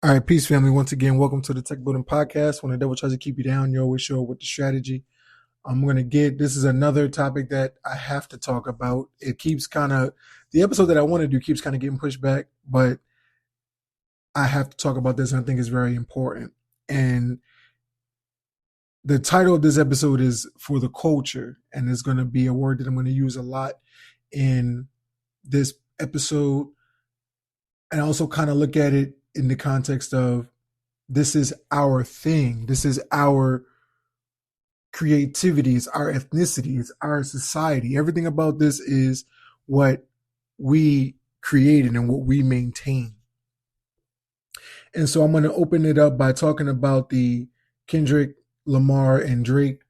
All right, peace, family. Once again, welcome to the Tech Building Podcast. When the devil tries to keep you down, you always show up with the strategy. This is another topic that I have to talk about. It keeps the episode that I want to do keeps kind of getting pushed back, but I have to talk about this, and I think it's very important. And the title of this episode is For the Culture, and it's going to be a word that I'm going to use a lot in this episode. And I also kind of look at it in the context of this is our thing. This is our creativity. It's our ethnicity. It's our society. Everything about this is what we created and what we maintain. And so I'm going to open it up by talking about the Kendrick Lamar and Drake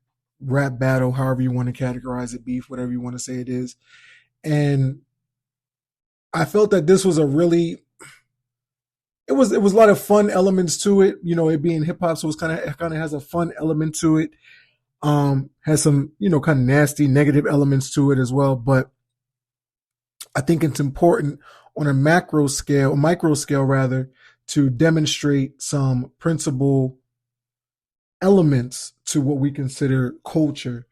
rap battle, however you want to categorize it, beef, whatever you want to say it is. And I felt that this was it was a lot of fun elements to it, it being hip hop. So it kind of has a fun element to it. Has some, kind of nasty negative elements to it as well. But I think it's important on a micro scale rather, to demonstrate some principal elements to what we consider culture.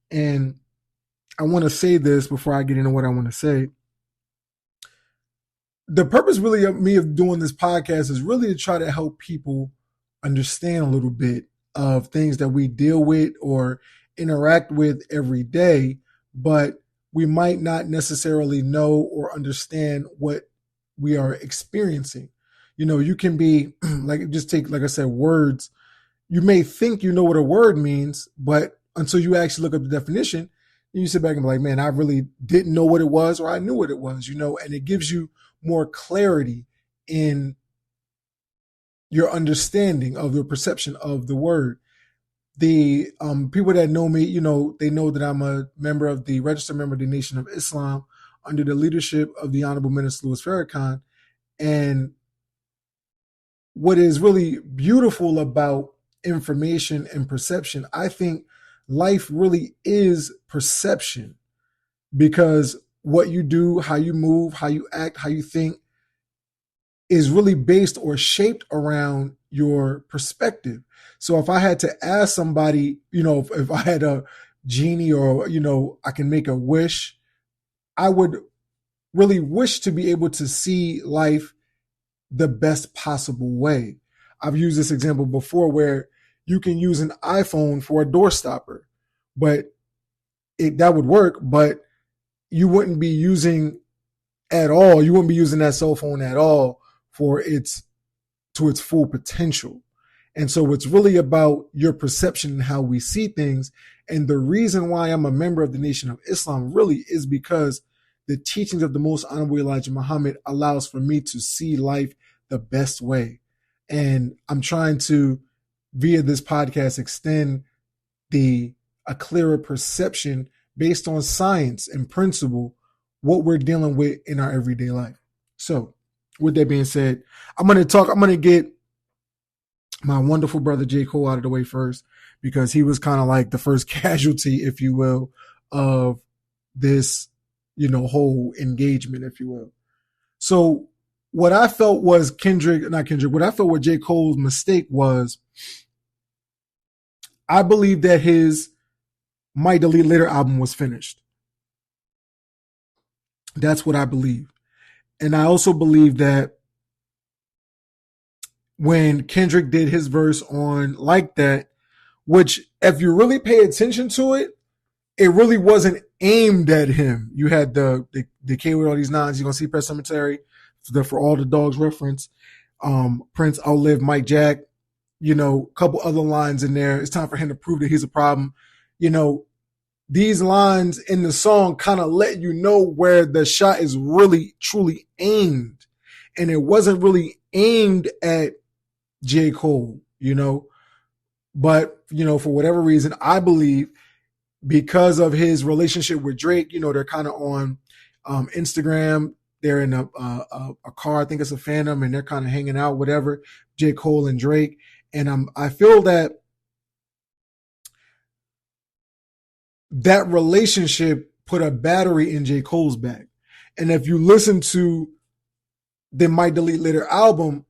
And I want to say this before I get into what I want to say. The purpose really of me of doing this podcast is really to try to help people understand a little bit of things that we deal with or interact with every day, but we might not necessarily know or understand what we are experiencing. You can be just take, like I said, words. You may think you know what a word means, but until you actually look up the definition, you sit back and be like, man, I really didn't know what it was, or I knew what it was, and it gives you more clarity in your understanding of the perception of the word. The people that know me, they know that I'm a member of the registered member of the Nation of Islam under the leadership of the Honorable Minister Louis Farrakhan. And what is really beautiful about information and perception, I think life really is perception, because what you do, how you move, how you act, how you think is really based or shaped around your perspective. So if I had to ask somebody, if I had a genie or, I can make a wish, I would really wish to be able to see life the best possible way. I've used this example before where you can use an iPhone for a door stopper, but that would work, but you wouldn't be using that cell phone at all for its full potential. And so it's really about your perception and how we see things. And the reason why I'm a member of the Nation of Islam really is because the teachings of the Most Honorable Elijah Muhammad allows for me to see life the best way. And I'm trying to, via this podcast, extend a clearer perception based on science and principle, what we're dealing with in our everyday life. So with that being said, I'm going to get my wonderful brother J. Cole out of the way first, because he was kind of like the first casualty, if you will, of this, whole engagement, if you will. So what I felt was what J. Cole's mistake was, I believe that his Might Delete Later album was finished. That's what I believe. And I also believe that when Kendrick did his verse on Like That, which if you really pay attention to it, it really wasn't aimed at him. You had the K with all these nines, you're going to see Pet Cemetery, for all the dogs reference, Prince Outlive Mike Jack, a couple other lines in there. It's time for him to prove that he's a problem. These lines in the song kind of let you know where the shot is really, truly aimed. And it wasn't really aimed at J. Cole, but, for whatever reason, I believe because of his relationship with Drake, they're kind of on Instagram. They're in a car. I think it's a Phantom, and they're kind of hanging out, whatever, J. Cole and Drake. And I feel that relationship put a battery in J. Cole's back. And if you listen to the Might Delete Later album,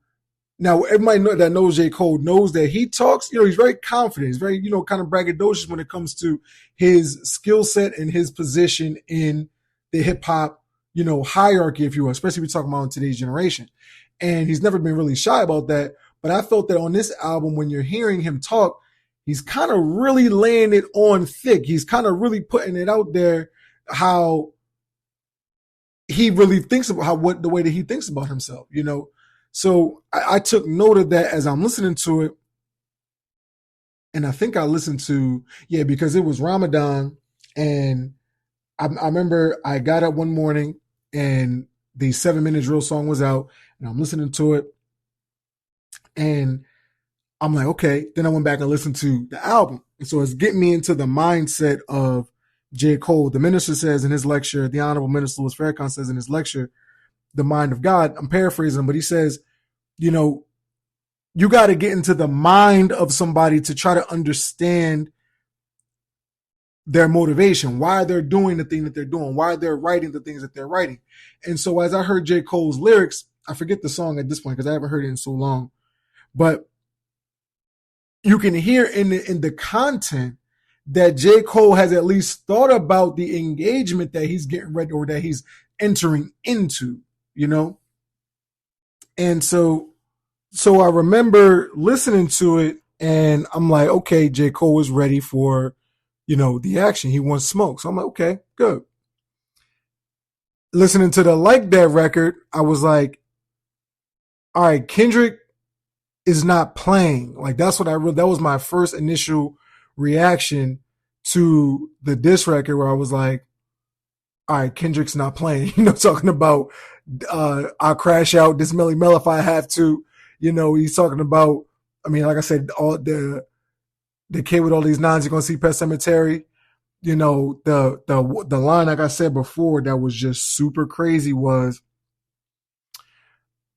Now, everybody that knows J. Cole knows that he talks, he's very confident. He's very, kind of braggadocious when it comes to his skill set and his position in the hip hop, hierarchy, if you will, especially if we're talking about in today's generation. And he's never been really shy about that. But I felt that on this album, when you're hearing him talk, he's kind of really laying it on thick. He's kind of really putting it out there how he really thinks about the way that he thinks about himself, So I took note of that as I'm listening to it. And I think I listened to, because it was Ramadan. And I remember I got up one morning and the 7-minute drill song was out and I'm listening to it. And I'm like, okay. Then I went back and listened to the album. And so it's getting me into the mindset of J. Cole. The minister says in his lecture, the Honorable Minister Louis Farrakhan says in his lecture, The Mind of God. I'm paraphrasing, but he says, you got to get into the mind of somebody to try to understand their motivation, why they're doing the thing that they're doing, why they're writing the things that they're writing. And so as I heard J. Cole's lyrics, I forget the song at this point because I haven't heard it in so long, but you can hear in the content that J. Cole has at least thought about the engagement that he's getting ready or that he's entering into, And so I remember listening to it and I'm like, okay, J. Cole is ready for, the action. He wants smoke. So I'm like, okay, good. Listening to the Like That record, I was like, all right, Kendrick is not playing. Like that was my first initial reaction to the diss record where I was like, all right, Kendrick's not playing, talking about, I'll crash out this Melly Mel if I have to, he's talking about, like I said, all the kid with all these nines, you're going to see Pet Cemetery, the line, like I said before, that was just super crazy was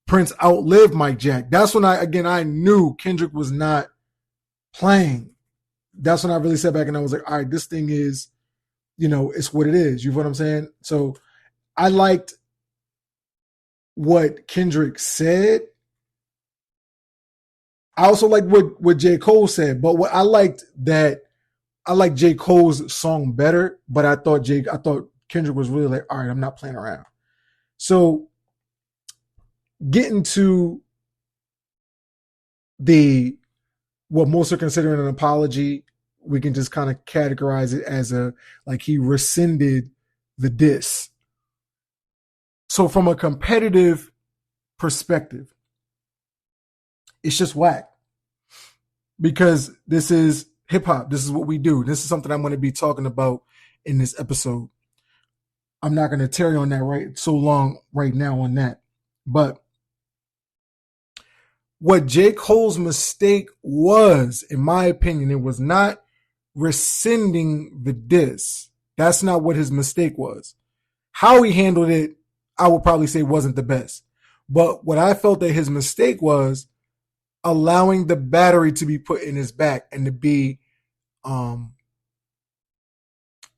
Prince outlived Mike Jack. That's when I knew Kendrick was not playing. That's when I really sat back and I was like, all right, this thing is, it's what it is. You know what I'm saying? So I liked what Kendrick said. I also liked what J. Cole said, but I liked J. Cole's song better, but I thought Kendrick was really like, all right, I'm not playing around. So getting to what most are considering an apology, we can just kind of categorize it as he rescinded the diss. So from a competitive perspective, it's just whack because this is hip hop. This is what we do. This is something I'm going to be talking about in this episode. I'm not going to tarry on that so long right now on that, but what J. Cole's mistake was, in my opinion, it was not rescinding the diss. That's not what his mistake was. How he handled it, I would probably say wasn't the best. But what I felt that his mistake was allowing the battery to be put in his back and to be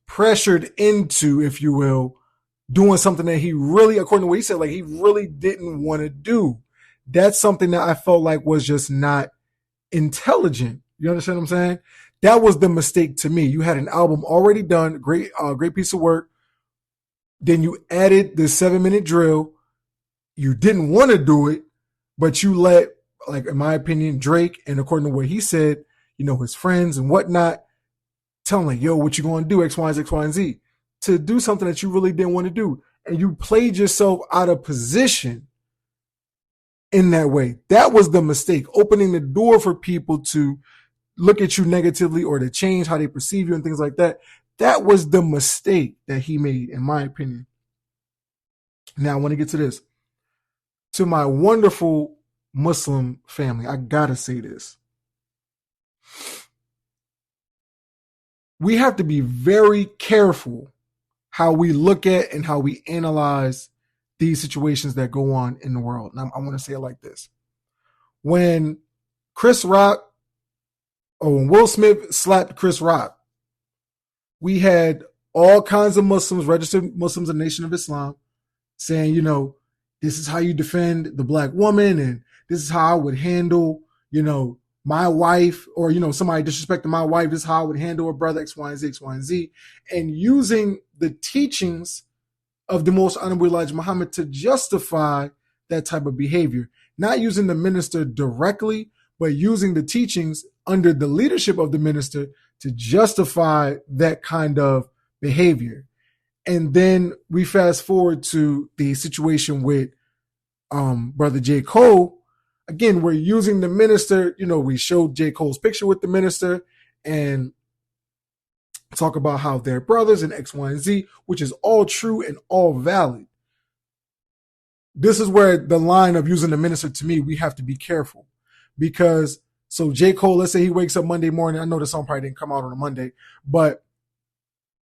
pressured into, if you will, doing something that he really, according to what he said, he really didn't want to do. That's something that I felt like was just not intelligent. You understand what I'm saying? That was the mistake to me. You had an album already done, great piece of work. Then you added the 7-minute drill. You didn't want to do it, but you let, in my opinion, Drake, and according to what he said, his friends and whatnot, tell him yo, what you going to do? X, Y, Z, X, Y, and Z. To do something that you really didn't want to do. And you played yourself out of position in that way. That was the mistake, opening the door for people to look at you negatively or to change how they perceive you and things like that. That was the mistake that he made, in my opinion. Now, I want to get to this. To my wonderful Muslim family, I gotta say this. We have to be very careful how we look at and how we analyze these situations that go on in the world. Now, I want to say it like this. When when Will Smith slapped Chris Rock, we had all kinds of Muslims, registered Muslims in the Nation of Islam, saying, this is how you defend the black woman and this is how I would handle, my wife, or, somebody disrespecting my wife. This is how I would handle a brother, X, Y, and Z, X, Y, and Z. And using the teachings of the Most Honorable Elijah Muhammad to justify that type of behavior. Not using the minister directly, but using the teachings under the leadership of the minister to justify that kind of behavior. And then we fast forward to the situation with Brother J. Cole. Again, we're using the minister, we showed J. Cole's picture with the minister and talk about how they're brothers and X, Y, and Z, which is all true and all valid. This is where the line of using the minister, to me, we have to be careful. Because, so J. Cole, let's say he wakes up Monday morning. I know the song probably didn't come out on a Monday, but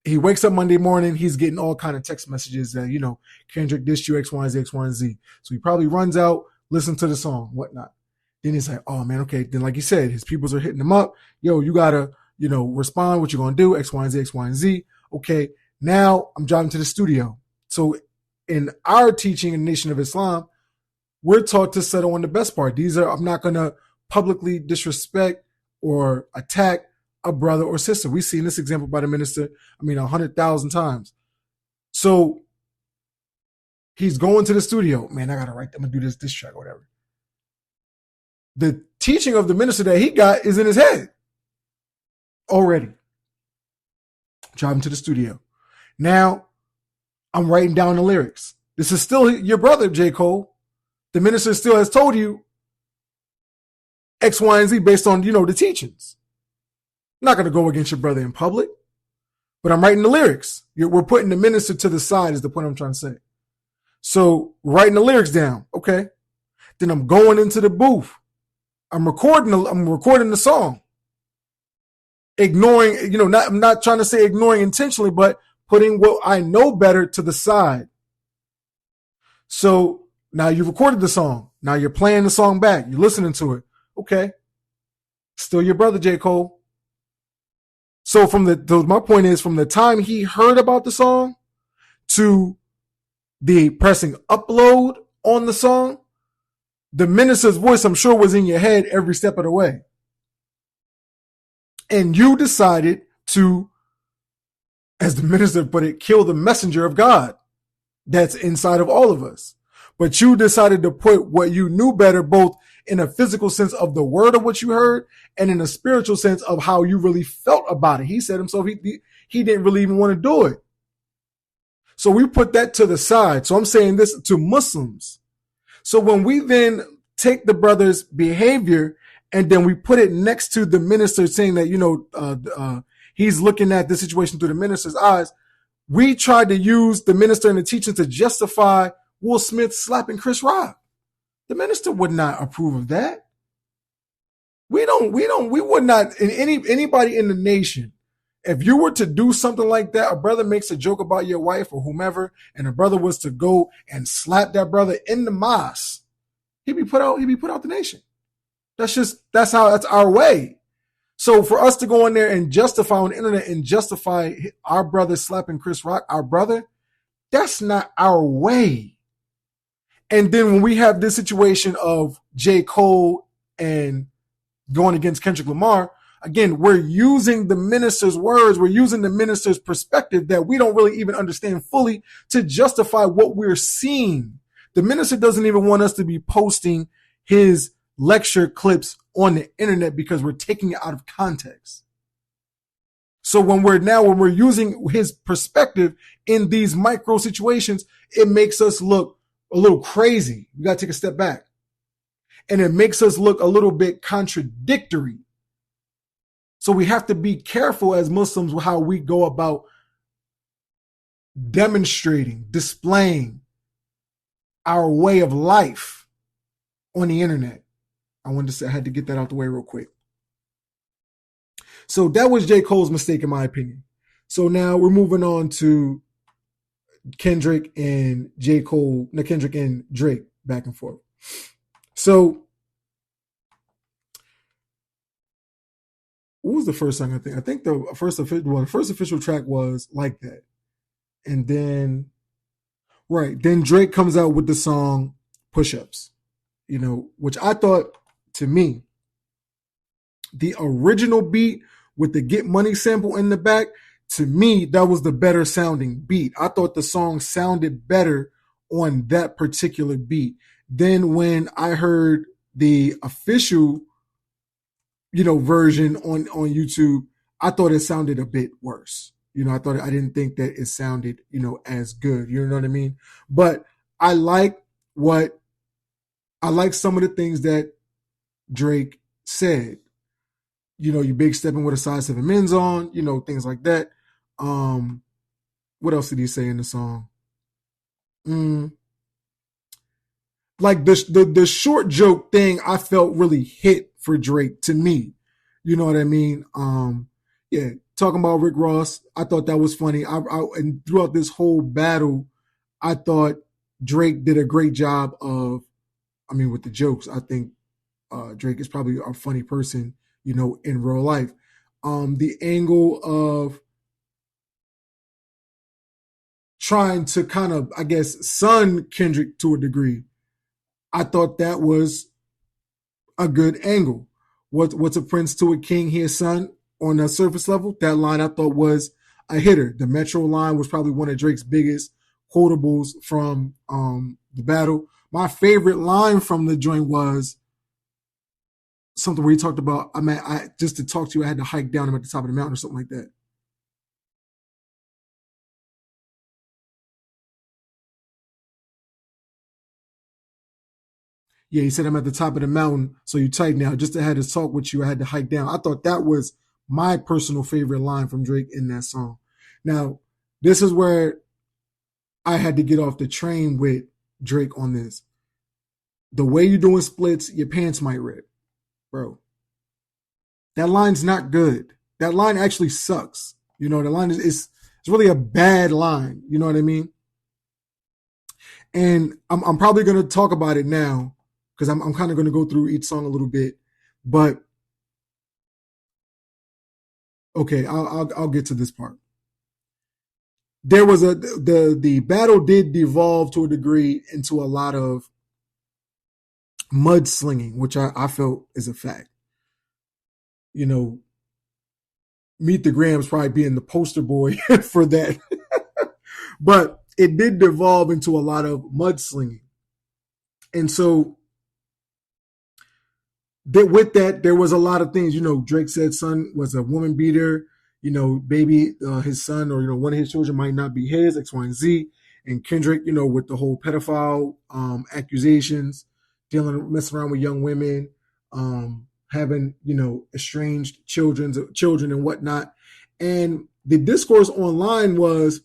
he wakes up Monday morning, he's getting all kind of text messages that, Kendrick dissed you, X, Y, and Z, X, Y, and Z. So he probably runs out, listens to the song, whatnot. Then he's like, oh man, okay. Then like you said, his peoples are hitting him up. Yo, you gotta, respond, what you gonna do, X, Y, and Z, X, Y, and Z. Okay, now I'm driving to the studio. So in our teaching in the Nation of Islam, we're taught to settle on the best part. I'm not gonna publicly disrespect or attack a brother or sister. We've seen this example by the minister, 100,000 times. So he's going to the studio. Man, I gotta write, I'm gonna do this track or whatever. The teaching of the minister that he got is in his head already. Driving to the studio. Now I'm writing down the lyrics. This is still your brother, J. Cole. The minister still has told you X, Y, and Z based on, the teachings. I'm not going to go against your brother in public, but I'm writing the lyrics. We're putting the minister to the side is the point I'm trying to say. So writing the lyrics down. Okay. Then I'm going into the booth. I'm recording the song. Ignoring, I'm not trying to say ignoring intentionally, but putting what I know better to the side. So now you've recorded the song. Now you're playing the song back. You're listening to it. Okay. Still your brother, J. Cole. So my point is, from the time he heard about the song to the pressing upload on the song, the minister's voice, I'm sure, was in your head every step of the way. And you decided to, as the minister put it, kill the messenger of God that's inside of all of us. But you decided to put what you knew better, both in a physical sense of the word of what you heard and in a spiritual sense of how you really felt about it. He said himself, he didn't really even want to do it. So we put that to the side. So I'm saying this to Muslims. So when we then take the brother's behavior and then we put it next to the minister saying that, he's looking at the situation through the minister's eyes, we tried to use the minister and the teaching to justify Will Smith slapping Chris Rock. The minister would not approve of that. We would not, anybody in the nation, if you were to do something like that, a brother makes a joke about your wife or whomever, and a brother was to go and slap that brother in the mosque, he'd be put out the nation. That's our way. So for us to go in there and justify on the internet and justify our brother slapping Chris Rock, our brother, that's not our way. And then when we have this situation of J. Cole and going against Kendrick Lamar, again, we're using the minister's words, we're using the minister's perspective that we don't really even understand fully to justify what we're seeing. The minister doesn't even want us to be posting his lecture clips on the internet because we're taking it out of context. So when we're using his perspective in these micro situations, it makes us look a little crazy. We got to take a step back. And it makes us look a little bit contradictory. So we have to be careful as Muslims with how we go about demonstrating, displaying our way of life on the internet. I had to get that out the way real quick. So that was J. Cole's mistake, in my opinion. So now we're moving on to Kendrick and J. Cole, Kendrick and Drake back and forth. So what was the first song? I think the first official track was Like That. And then Drake comes out with the song Push Ups. which I thought, to me, the original beat with the Get Money sample in the back, to me, that was the better sounding beat. I thought the song sounded better on that particular beat. Then when I heard the official, version on YouTube, I thought it sounded a bit worse. I didn't think that it sounded, as good. You know what I mean? But I like some of the things that Drake said. You big stepping with a size 7 men's on, things like that. What else did he say in the song? Like the short joke thing, I felt really hit for Drake, to me. You know what I mean? Yeah, talking about Rick Ross, I thought that was funny. And throughout this whole battle, I thought Drake did a great job with the jokes. I think Drake is probably a funny person, in real life. The angle of trying to kind of, I guess, son Kendrick to a degree, I thought that was a good angle. What's a prince to a king, his son, on the surface level? That line I thought was a hitter. The Metro line was probably one of Drake's biggest quotables from the battle. My favorite line from the joint was something where he talked about, I just to talk to you, I had to hike down him at the top of the mountain or something like that. Yeah, he said, I'm at the top of the mountain, so you tight now. Just to have to talk with you, I had to hike down. I thought that was my personal favorite line from Drake in that song. Now, this is where I had to get off the train with Drake on this. The way you're doing splits, your pants might rip. Bro, that line's not good. That line actually sucks. The line is it's really a bad line. You know what I mean? And I'm probably going to talk about it now because I'm kind of going to go through each song a little bit. But okay, I'll get to this part. There was the battle did devolve to a degree into a lot of mudslinging, which I felt is a fact. Meet the Grams probably being the poster boy for that. But it did devolve into a lot of mudslinging. And so with that, there was a lot of things. Drake said son was a woman beater. Baby, his son or, one of his children might not be his, X, Y, and Z. And Kendrick, with the whole pedophile accusations, messing around with young women, having, estranged children and whatnot. And the discourse online was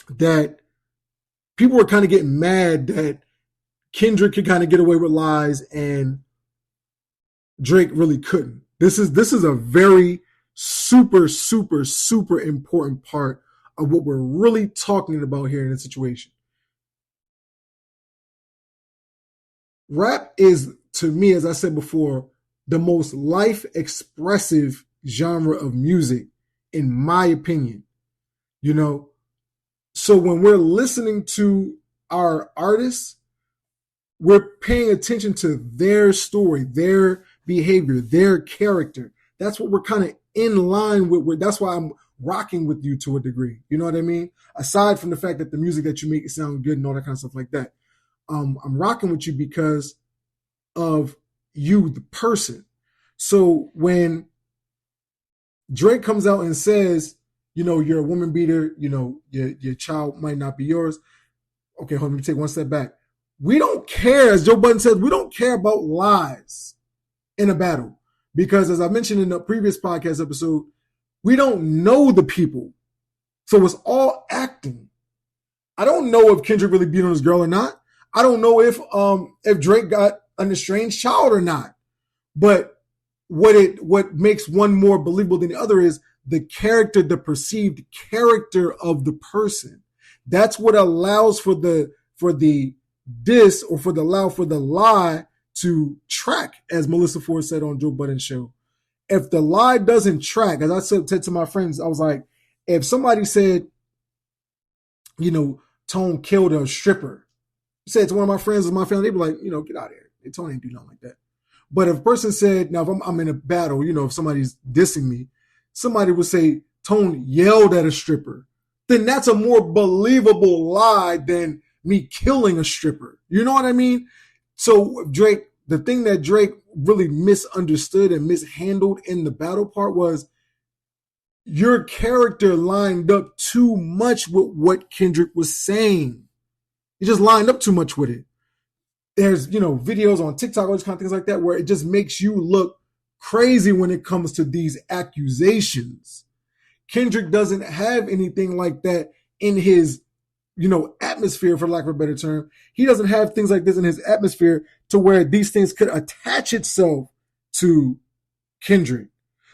that people were kind of getting mad that Kendrick could kind of get away with lies and Drake really couldn't. This is a very super, super, super important part of what we're really talking about here in this situation. Rap is, to me, as I said before, the most life expressive genre of music, in my opinion. So when we're listening to our artists, we're paying attention to their story, their behavior, their character. That's what we're kind of in line with. That's why I'm rocking with you to a degree. You know what I mean? Aside from the fact that the music that you make it sound good and all that kind of stuff like that. I'm rocking with you because of you, the person. So when Drake comes out and says, you're a woman beater, your child might not be yours. Okay, hold on, let me take one step back. We don't care, as Joe Budden says, we don't care about lies in a battle. Because as I mentioned in the previous podcast episode, we don't know the people. So it's all acting. I don't know if Kendrick really beat on his girl or not. I don't know if Drake got an estranged child or not. But what makes one more believable than the other is the character, the perceived character of the person. That's what allows for the diss or for the lie to track, as Melissa Ford said on Joe Budden's show. If the lie doesn't track, as I said to my friends, I was like, if somebody said, Tone killed a stripper, said to one of my friends or my family, they'd be like, get out of here. Hey, Tony ain't do nothing like that. But if a person said, now if I'm in a battle, if somebody's dissing me, somebody would say, Tone yelled at a stripper, then that's a more believable lie than me killing a stripper. You know what I mean? So Drake, the thing that Drake really misunderstood and mishandled in the battle part was your character lined up too much with what Kendrick was saying. He just lined up too much with it. There's, videos on TikTok, all these kind of things like that, where it just makes you look crazy when it comes to these accusations. Kendrick doesn't have anything like that in his, atmosphere, for lack of a better term. He doesn't have things like this in his atmosphere to where these things could attach itself to Kendrick.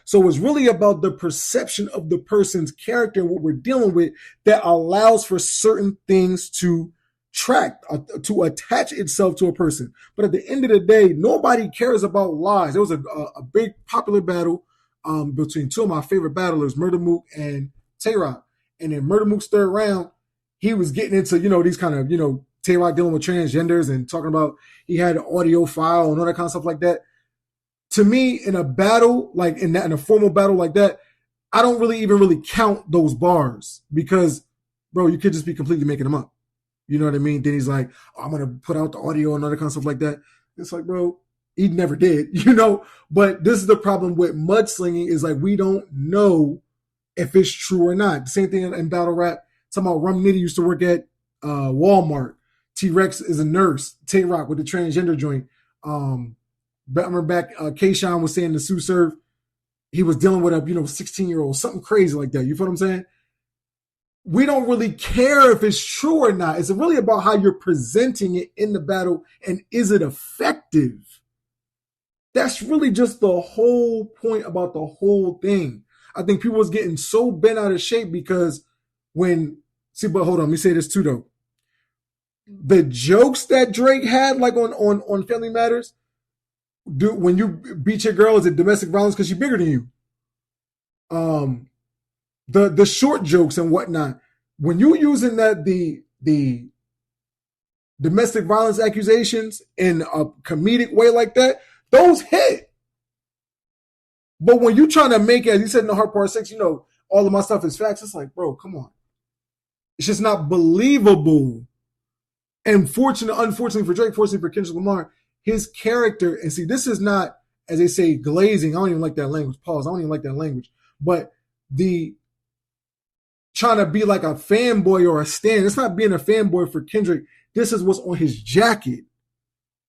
So it's really about the perception of the person's character and what we're dealing with that allows for certain things to track, to attach itself to a person. But at the end of the day, nobody cares about lies. There was a big popular battle between two of my favorite battlers, Murda Mook and Tay-Rock. And in Murda Mook's third round, he was getting into, these kind of, Tay-Rock dealing with transgenders and talking about he had an audio file and all that kind of stuff like that. To me, in a battle, like in a formal battle like that, I don't really count those bars because, bro, you could just be completely making them up. You know what I mean? Then he's like, I'm going to put out the audio and all that kind of stuff like that. It's like, bro, he never did, But this is the problem with mudslinging is like we don't know if it's true or not. The same thing in battle rap. Talking about Rum Nitty used to work at Walmart. T-Rex is a nurse. Tay-Rock with the transgender joint. I remember back, K-Shine was saying the Sue Surf, he was dealing with a 16-year-old, something crazy like that. You feel what I'm saying? We don't really care if it's true or not. It's really about how you're presenting it in the battle and is it effective? That's really just the whole point about the whole thing. I think people was getting so bent out of shape because but hold on, let me say this too though. The jokes that Drake had like on Family Matters, when you beat your girl, is it domestic violence because she's bigger than you? The short jokes and whatnot. When you using the domestic violence accusations in a comedic way like that, those hit. But when you trying to make it, as you said in the Heart Part 6, all of my stuff is facts. It's like, bro, come on. It's just not believable. And unfortunately for Drake, fortunately for Kendrick Lamar, his character, and see, this is not, as they say, glazing. I don't even like that language. Pause. I don't even like that language. But the trying to be like a fanboy or a stan, it's not being a fanboy for Kendrick. This is what's on his jacket.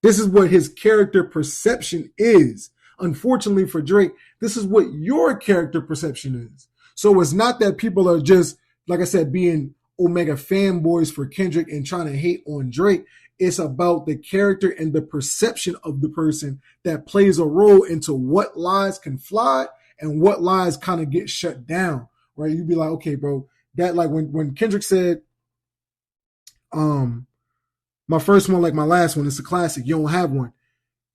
This is what his character perception is. Unfortunately for Drake, this is what your character perception is. So it's not that people are just, like I said, being Omega fanboys for Kendrick and trying to hate on Drake. It's about the character and the perception of the person that plays a role into what lies can fly and what lies kind of get shut down, right? You'd be like, okay, bro, that like when Kendrick said, my first one, like my last one, it's a classic. You don't have one.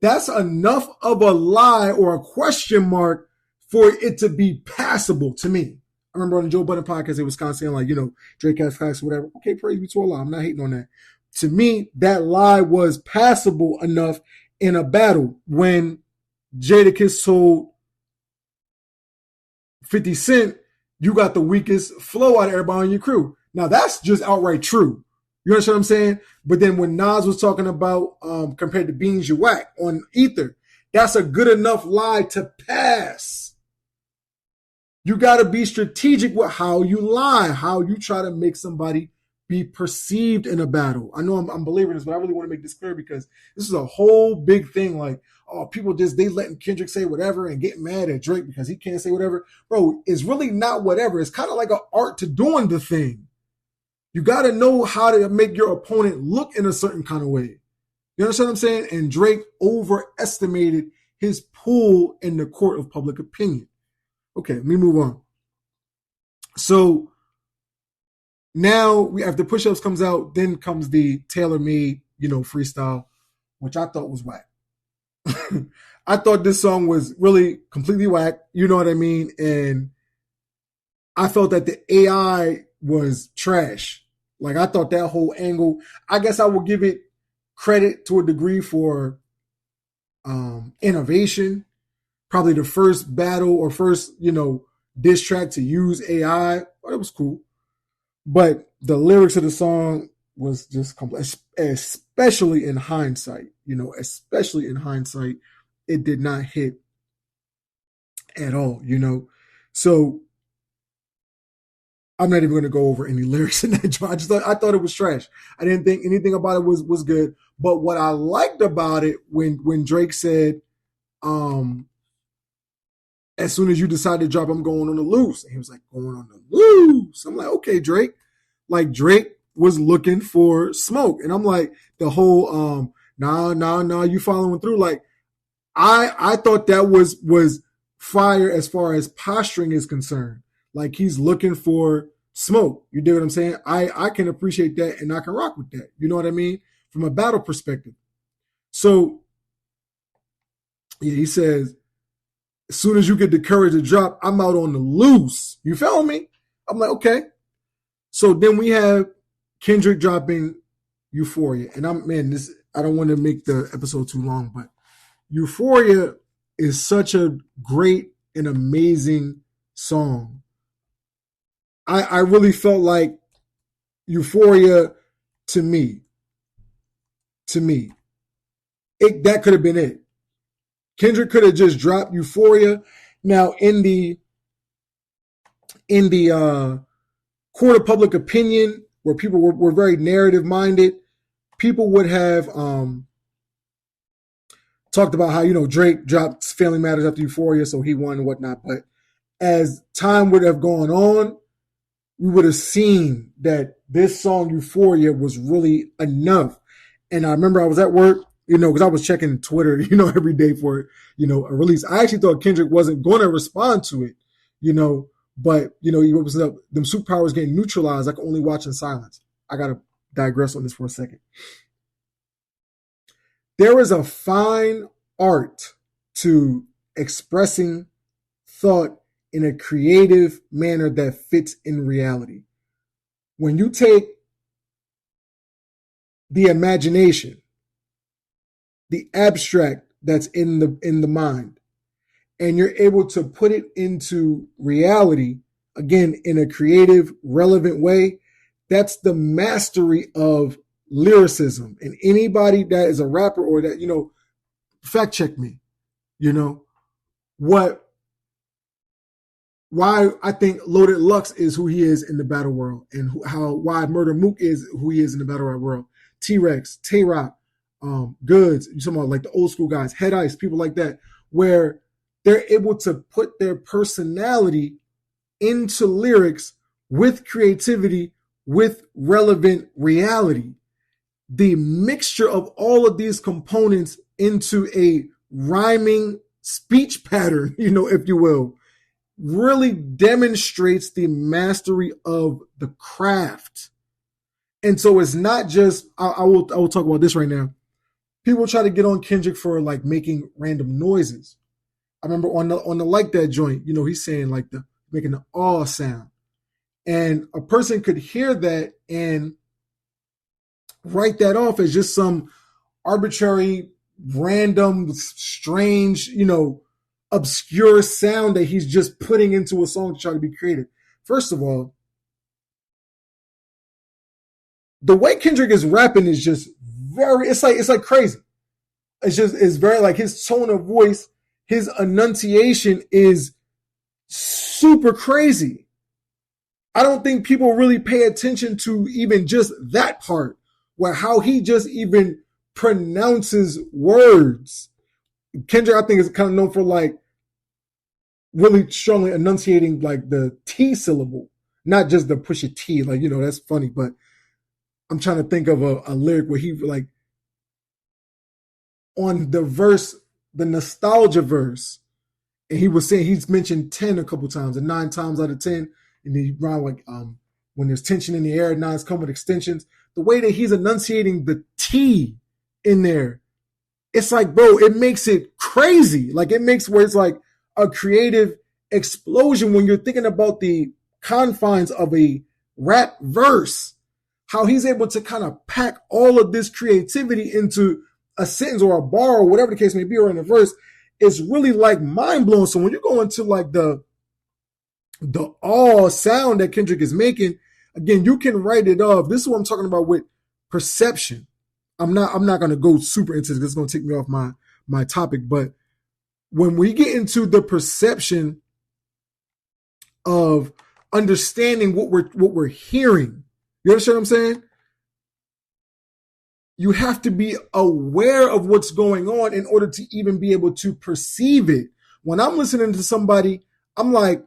That's enough of a lie or a question mark for it to be passable to me. I remember on the Joe Budden podcast, it was kind of saying like, Drake has facts or whatever. Okay, praise be to Allah. I'm not hating on that. To me, that lie was passable enough in a battle when Jadakiss told 50 Cent, you got the weakest flow out of everybody on your crew. Now, that's just outright true. You understand what I'm saying? But then when Nas was talking about compared to Beans You Whack on Ether, that's a good enough lie to pass. You got to be strategic with how you lie, how you try to make somebody be perceived in a battle. I know I'm believing this, but I really want to make this clear because this is a whole big thing. Like, oh, people they letting Kendrick say whatever and get mad at Drake because he can't say whatever. Bro, it's really not whatever. It's kind of like an art to doing the thing. You got to know how to make your opponent look in a certain kind of way. You understand what I'm saying? And Drake overestimated his pull in the court of public opinion. Okay, let me move on. So now after Push-Ups comes out, then comes the tailor-made, freestyle, which I thought was whack. I thought this song was really completely whack. You know what I mean? And I felt that the AI was trash. Like I thought that whole angle, I guess I will give it credit to a degree for innovation. Probably the first battle or first, diss track to use AI. Well, it was cool. But the lyrics of the song was just complex, especially in hindsight. Especially in hindsight, it did not hit at all. So I'm not even going to go over any lyrics in that joint. I thought it was trash. I didn't think anything about it was good. But what I liked about it when Drake said, as soon as you decide to drop, I'm going on the loose. And he was like, going on the loose. I'm like, okay, Drake. Like Drake was looking for smoke. And I'm like, the whole nah, you following through. Like, I thought that was fire as far as posturing is concerned. Like he's looking for smoke. You dig what I'm saying? I can appreciate that and I can rock with that. You know what I mean? From a battle perspective. So yeah, he says, as soon as you get the courage to drop, I'm out on the loose. You feel me? I'm like, okay. So then we have Kendrick dropping Euphoria. And I don't want to make the episode too long, but Euphoria is such a great and amazing song. I really felt like Euphoria to me, that could have been it. Kendrick could have just dropped Euphoria. Now in the court of public opinion, where people were very narrative minded, people would have talked about how, Drake dropped Family Matters after Euphoria, so he won and whatnot. But as time would have gone on, we would have seen that this song Euphoria was really enough. And I remember I was at work, because I was checking Twitter, every day for, a release. I actually thought Kendrick wasn't going to respond to it, but, he was up, them superpowers getting neutralized. I could only watch in silence. I got to digress on this for a second. There is a fine art to expressing thought in a creative manner that fits in reality. When you take the imagination, the abstract that's in the mind, and you're able to put it into reality, again, in a creative, relevant way, that's the mastery of lyricism. And anybody that is a rapper or that, fact check me, why I think Loaded Lux is who he is in the battle world, and why Murder Mook is who he is in the battle rap world. T-Rex, Tay-Rock, Goods, you're talking about like the old school guys, Head Ice, people like that, where they're able to put their personality into lyrics with creativity, with relevant reality. The mixture of all of these components into a rhyming speech pattern, if you will, really demonstrates the mastery of the craft. And so it's not just, I will talk about this right now. People try to get on Kendrick for like making random noises. I remember on the Like That joint, he's saying like making the aw sound. And a person could hear that and write that off as just some arbitrary, random, strange, obscure sound that he's just putting into a song to try to be creative. First of all, the way Kendrick is rapping is just it's like crazy. It's very like his tone of voice, his enunciation is super crazy. I don't think people really pay attention to even just that part, where how he just even pronounces words. Kendrick, I think, is kind of known for like really strongly enunciating like the T syllable, not just the push a T. Like, that's funny, but I'm trying to think of a lyric where he like on the verse, the nostalgia verse, and he was saying he's mentioned 10 a couple times, and 9 times out of 10, and then he rhyme like when there's tension in the air, 9s come with extensions. The way that he's enunciating the T in there, it's like, bro, it makes it crazy. Like it makes where it's like a creative explosion when you're thinking about the confines of a rap verse. how he's able to kind of pack all of this creativity into a sentence or a bar or whatever the case may be, or in a verse, is really like mind blowing. So when you go into like the awe sound that Kendrick is making, again, you can write it off. This is what I'm talking about with perception. I'm not going to go super into this. It's going to take me off my topic. But when we get into the perception of understanding what we're hearing, you understand what I'm saying? You have to be aware of what's going on in order to even be able to perceive it. When I'm listening to somebody, I'm like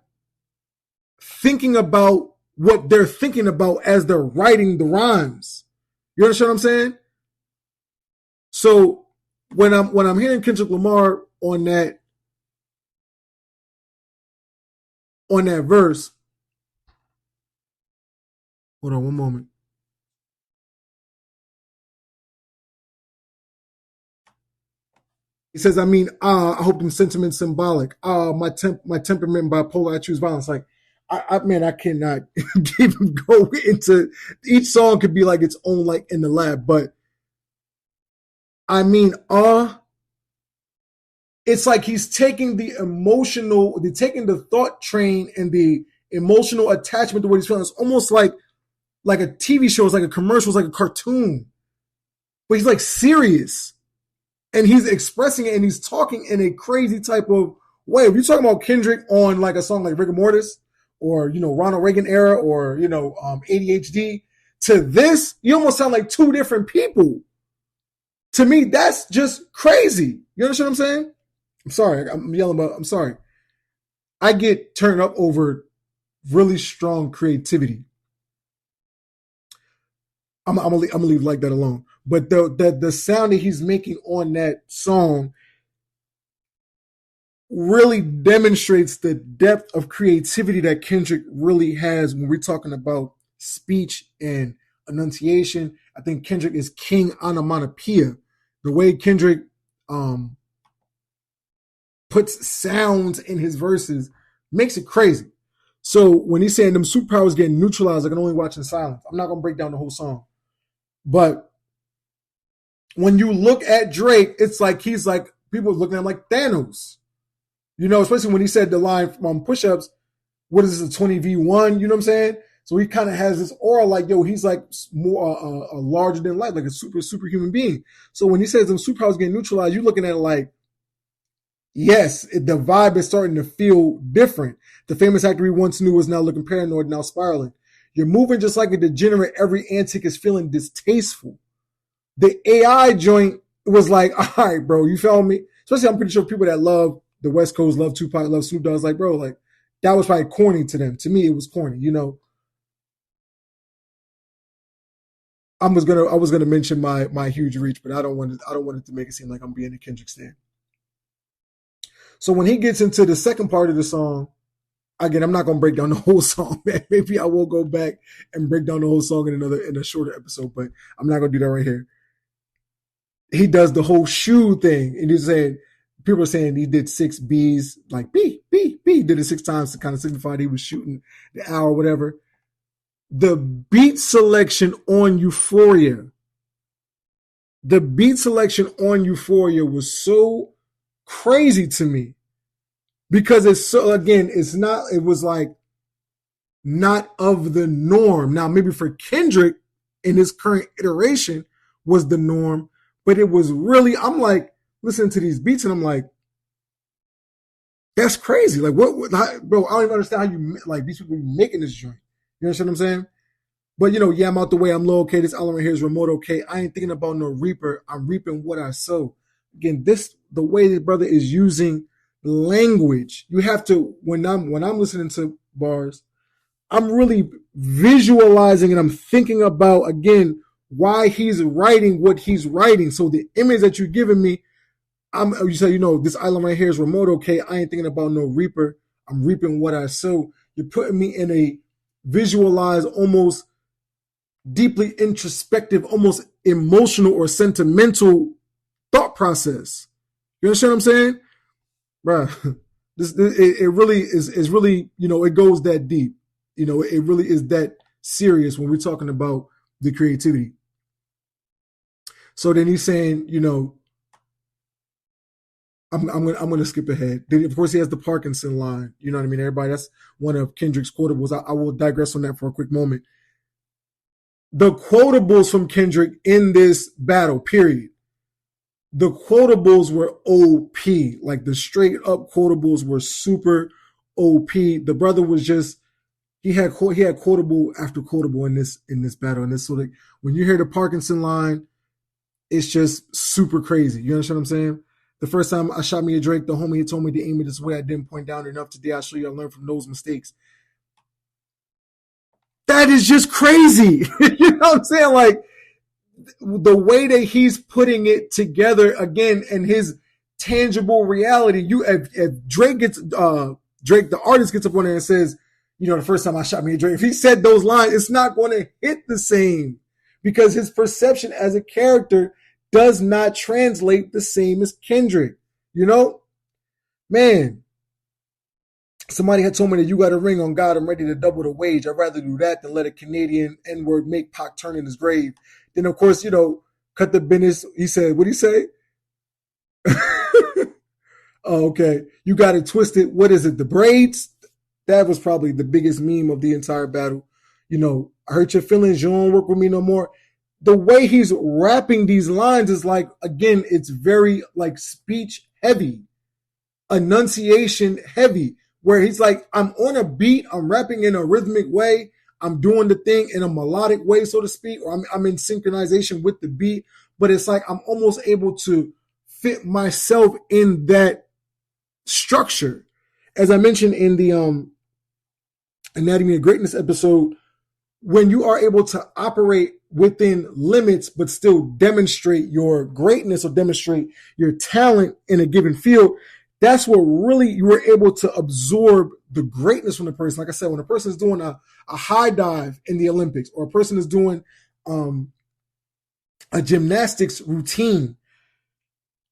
thinking about what they're thinking about as they're writing the rhymes. You understand what I'm saying? So when I'm hearing Kendrick Lamar on that verse, hold on one moment. He says, I mean, I hope them sentiments symbolic. My temperament bipolar, I choose violence. Like, I cannot even go into, each song could be like its own, like in the lab, but I mean, it's like he's taking the thought train and the emotional attachment to what he's feeling. It's almost like a TV show, it's like a commercial, it's like a cartoon, but he's like serious. And he's expressing it and he's talking in a crazy type of way. If you're talking about Kendrick on like a song like Rigor Mortis or, Ronald Reagan era or, ADHD, to this, you almost sound like two different people. To me, that's just crazy. You understand what I'm saying? I'm sorry. I'm yelling, but I'm sorry. I get turned up over really strong creativity. I'm gonna leave like that alone. But the sound that he's making on that song really demonstrates the depth of creativity that Kendrick really has when we're talking about speech and enunciation. I think Kendrick is king onomatopoeia. The way Kendrick puts sounds in his verses makes it crazy. So when he's saying them superpowers getting neutralized, I can only watch in silence. I'm not gonna break down the whole song. But when you look at Drake, it's like he's like, people looking at him like Thanos. Especially when he said the line from Push-Ups, what is this, a 20v1? You know what I'm saying? So he kind of has this aura like, yo, he's like more a larger than life, like a superhuman being. So when he says them superpowers getting neutralized, you're looking at it like, yes, the vibe is starting to feel different. The famous actor we once knew is now looking paranoid, now spiraling. You're moving just like a degenerate. Every antic is feeling distasteful. The AI joint was like, all right, bro, you feel me? Especially I'm pretty sure people that love the West Coast, love Tupac, love Snoop Dogg, like, bro, like that was probably corny to them. To me, it was corny, I was gonna mention my huge reach, but I don't want it to make it seem like I'm being a Kendrick stan. So when he gets into the second part of the song, again, I'm not gonna break down the whole song, man. Maybe I will go back and break down the whole song in a shorter episode, but I'm not gonna do that right here. He does the whole shoe thing, and he's saying, people are saying he did 6 B's, like B, did it 6 times to kind of signify that he was shooting the hour or whatever. The beat selection on Euphoria was so crazy to me because it was like not of the norm. Now, maybe for Kendrick in his current iteration was the norm, but it was really, I'm like listening to these beats and I'm like, that's crazy. Like bro, I don't even understand how you, like, these people making this joint. You understand what I'm saying? But yeah, I'm out the way. I'm low. Okay, this element here is remote. Okay, I ain't thinking about no reaper. I'm reaping what I sow. Again, the way this brother is using language, you have to, when I'm listening to bars, I'm really visualizing and I'm thinking about, again, why he's writing what he's writing. So the image that you're giving me, you say, this island right here is remote. Okay, I ain't thinking about no reaper. I'm reaping what I sow. You're putting me in a visualized, almost deeply introspective, almost emotional or sentimental thought process. You understand what I'm saying? Bruh, it really is really, it goes that deep. It really is that serious when we're talking about the creativity. So then he's saying, I'm gonna skip ahead. Then of course he has the Parkinson line. You know what I mean? Everybody, that's one of Kendrick's quotables. I will digress on that for a quick moment. The quotables from Kendrick in this battle, period. The quotables were OP. Like the straight up quotables were super OP. The brother was just he had quotable after quotable in this battle. And this sort of when you hear the Parkinson line, it's just super crazy. You understand what I'm saying? The first time I shot me a Drake, the homie had told me to aim it this way. I didn't point down enough. Today I show you I learned from those mistakes. That is just crazy. You know what I'm saying? Like the way that he's putting it together again and his tangible reality. If Drake gets Drake, the artist gets up on there and says, the first time I shot me a Drake, if he said those lines, it's not going to hit the same because his perception as a character does not translate the same as Kendrick. Man, somebody had told me that you got a ring on God, I'm ready to double the wage. I'd rather do that than let a Canadian N-word make Pac turn in his grave. Then, of course, cut the business. He said, what'd he say? Oh, okay. You got it twisted. What is it? The braids? That was probably the biggest meme of the entire battle. I hurt your feelings. You don't work with me no more. The way he's rapping these lines is like, again, it's very like speech heavy, enunciation heavy, where he's like, I'm on a beat. I'm rapping in a rhythmic way. I'm doing the thing in a melodic way, so to speak, or I'm in synchronization with the beat. But it's like I'm almost able to fit myself in that structure. As I mentioned in the Anatomy of Greatness episode, when you are able to operate within limits but still demonstrate your greatness or demonstrate your talent in a given field, that's what really you were able to absorb the greatness from the person. Like I said, when a person is doing a high dive in the Olympics or a person is doing a gymnastics routine,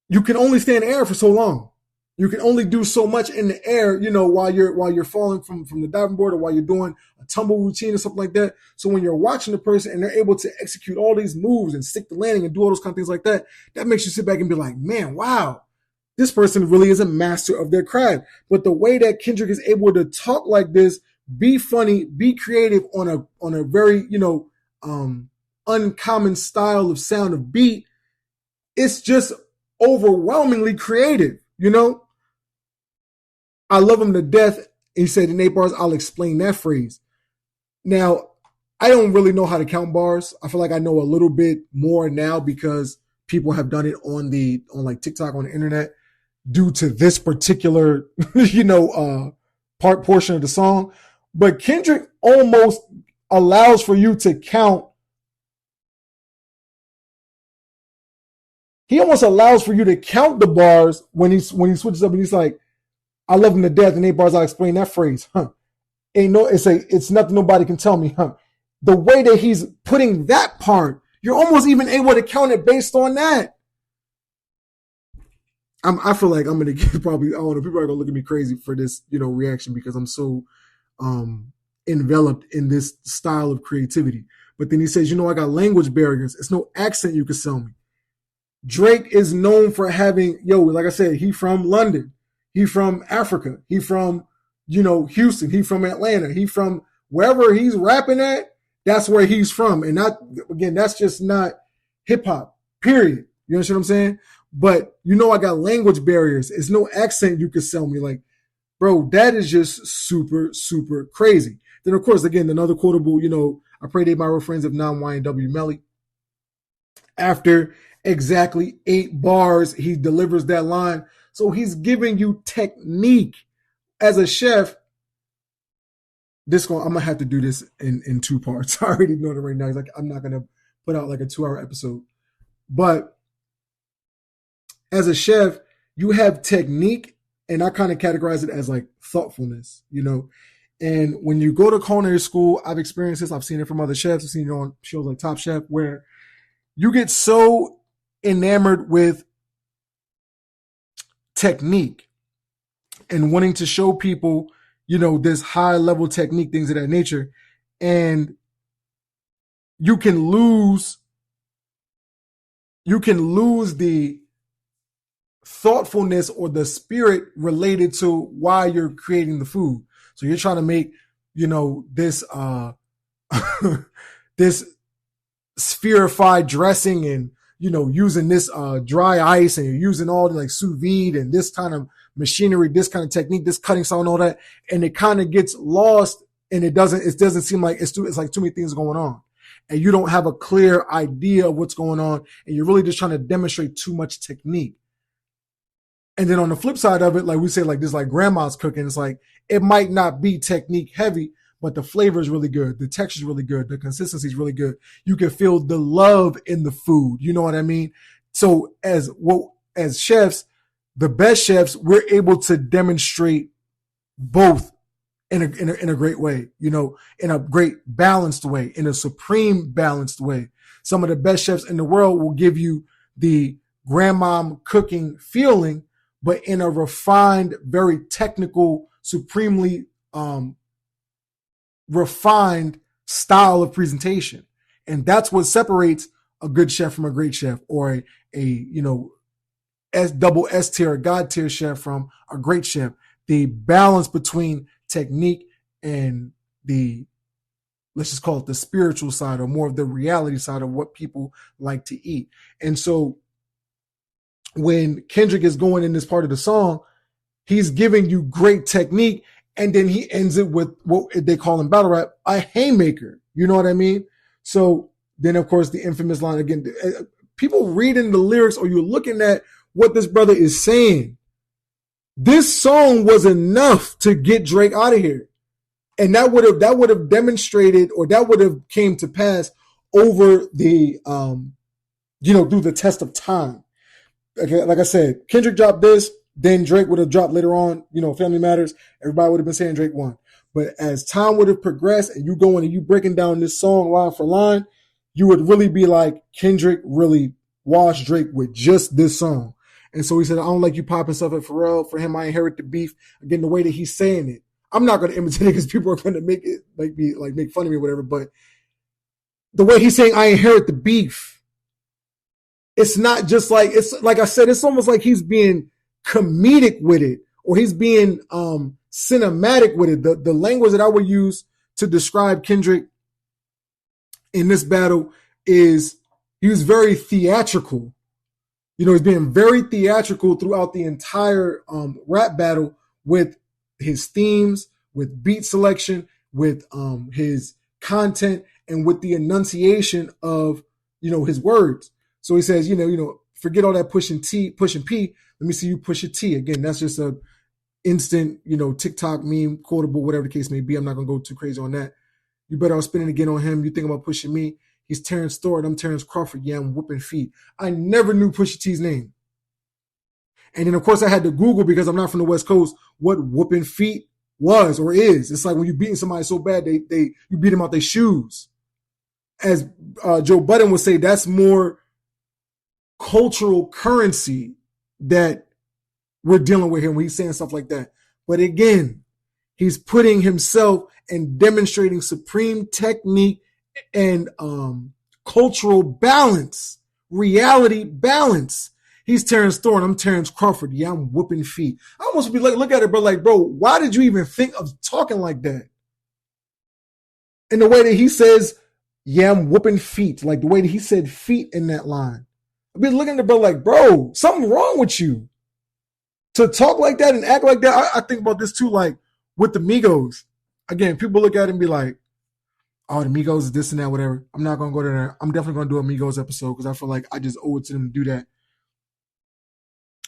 you can only stay in the air for so long. You can only do so much in the air, while you're falling from the diving board or while you're doing a tumble routine or something like that. So when you're watching the person and they're able to execute all these moves and stick the landing and do all those kind of things like that, that makes you sit back and be like, man, wow, this person really is a master of their craft. But the way that Kendrick is able to talk like this, be funny, be creative on a very, uncommon style of sound of beat, it's just overwhelmingly creative, I love him to death. He said in 8 bars, I'll explain that phrase. Now, I don't really know how to count bars. I feel like I know a little bit more now because people have done it on like TikTok, on the internet, due to this particular, portion of the song. But Kendrick almost allows for you to count. He almost allows for you to count the bars when he switches up and he's like, I love him to death. In 8 bars, I'll explain that phrase. It's nothing nobody can tell me. The way that he's putting that part, you're almost even able to count it based on that. I feel like I'm gonna get probably, I don't know, people are gonna look at me crazy for this, reaction because I'm so enveloped in this style of creativity. But then he says, I got language barriers. It's no accent you can sell me. Drake is known for having, like I said, he from London. He from Africa. He from, Houston. He from Atlanta. He from wherever he's rapping at, that's where he's from. And that's just not hip hop, period. You understand what I'm saying? But I got language barriers. It's no accent you could sell me. Like, bro, that is just super, super crazy. Then, of course, again, another quotable, I pray they my friends of non-YNW Melly. After exactly 8 bars, he delivers that line. So he's giving you technique. As a chef, I'm gonna have to do this in 2 parts. I already know that right now. He's like, I'm not gonna put out like a 2-hour episode. But as a chef, you have technique, and I kind of categorize it as like thoughtfulness, And when you go to culinary school, I've experienced this. I've seen it from other chefs. I've seen it on shows like Top Chef, where you get so enamored with technique and wanting to show people, this high level technique, things of that nature. And you can lose the thoughtfulness or the spirit related to why you're creating the food. So you're trying to make, this this spherified dressing and using this dry ice, and you're using all the like sous vide and this kind of machinery, this kind of technique, this cutting style and all that, and it kind of gets lost, and it doesn't seem like it's like too many things going on, and you don't have a clear idea of what's going on, and you're really just trying to demonstrate too much technique. And then on the flip side of it, like we say, like this, like grandma's cooking, it's like it might not be technique heavy, but the flavor is really good. The texture is really good. The consistency is really good. You can feel the love in the food. You know what I mean? So as chefs, the best chefs, we're able to demonstrate both in a great way, in a great balanced way, in a supreme balanced way. Some of the best chefs in the world will give you the grandmom cooking feeling, but in a refined, very technical, supremely refined style of presentation. And that's what separates a good chef from a great chef, or a double S tier, a God tier chef from a great chef. The balance between technique and the, let's just call it the spiritual side, or more of the reality side of what people like to eat. And so when Kendrick is going in this part of the song, he's giving you great technique, and then he ends it with what they call in battle rap, a haymaker. You know what I mean? So then, of course, the infamous line again, people reading the lyrics, or you're looking at what this brother is saying. This song was enough to get Drake out of here. And that would have demonstrated, or that would have came to pass over the, through the test of time. Okay, like I said, Kendrick dropped this, then Drake would have dropped later on, Family Matters. Everybody would have been saying Drake won. But as time would have progressed, and you going and you breaking down this song line for line, you would really be like, Kendrick really washed Drake with just this song. And so he said, I don't like you popping stuff at Pharrell. For him, I inherit the beef. Again, the way that he's saying it. I'm not going to imitate it because people are going to make it make fun of me or whatever. But the way he's saying, I inherit the beef. It's not just like, it's like I said, it's almost like he's being comedic with it, or he's being cinematic with it. The language that I would use to describe Kendrick in this battle is he was very theatrical. He's being very theatrical throughout the entire rap battle with his themes, with beat selection, with his content, and with the enunciation of, his words. So he says, forget all that pushing P. Let me see you push a T. Again, that's just a instant, TikTok meme, quotable, whatever the case may be. I'm not going to go too crazy on that. You better off spinning again on him. You think about pushing me. He's Terrence Thorpe. I'm Terrence Crawford. Yeah, I'm whooping feet. I never knew Pusha T's name. And then, of course, I had to Google, because I'm not from the West Coast, what whooping feet was or is. It's like when you're beating somebody so bad, you beat them out their shoes. As Joe Budden would say, that's more cultural currency that we're dealing with here when he's saying stuff like that. But again, he's putting himself and demonstrating supreme technique and cultural balance, reality balance. He's Terrence Thorne. I'm Terrence Crawford. Yeah, I'm whooping feet. I almost be like, look at it, bro, why did you even think of talking like that? In the way that he says, yeah, I'm whooping feet, like the way that he said feet in that line. I've been looking at the bro like, bro, something wrong with you. To talk like that and act like that, I think about this too, like with the Migos. Again, people look at it and be like, oh, the Migos is this and that, whatever. I'm not going to go there. I'm definitely going to do a Migos episode because I feel like I just owe it to them to do that.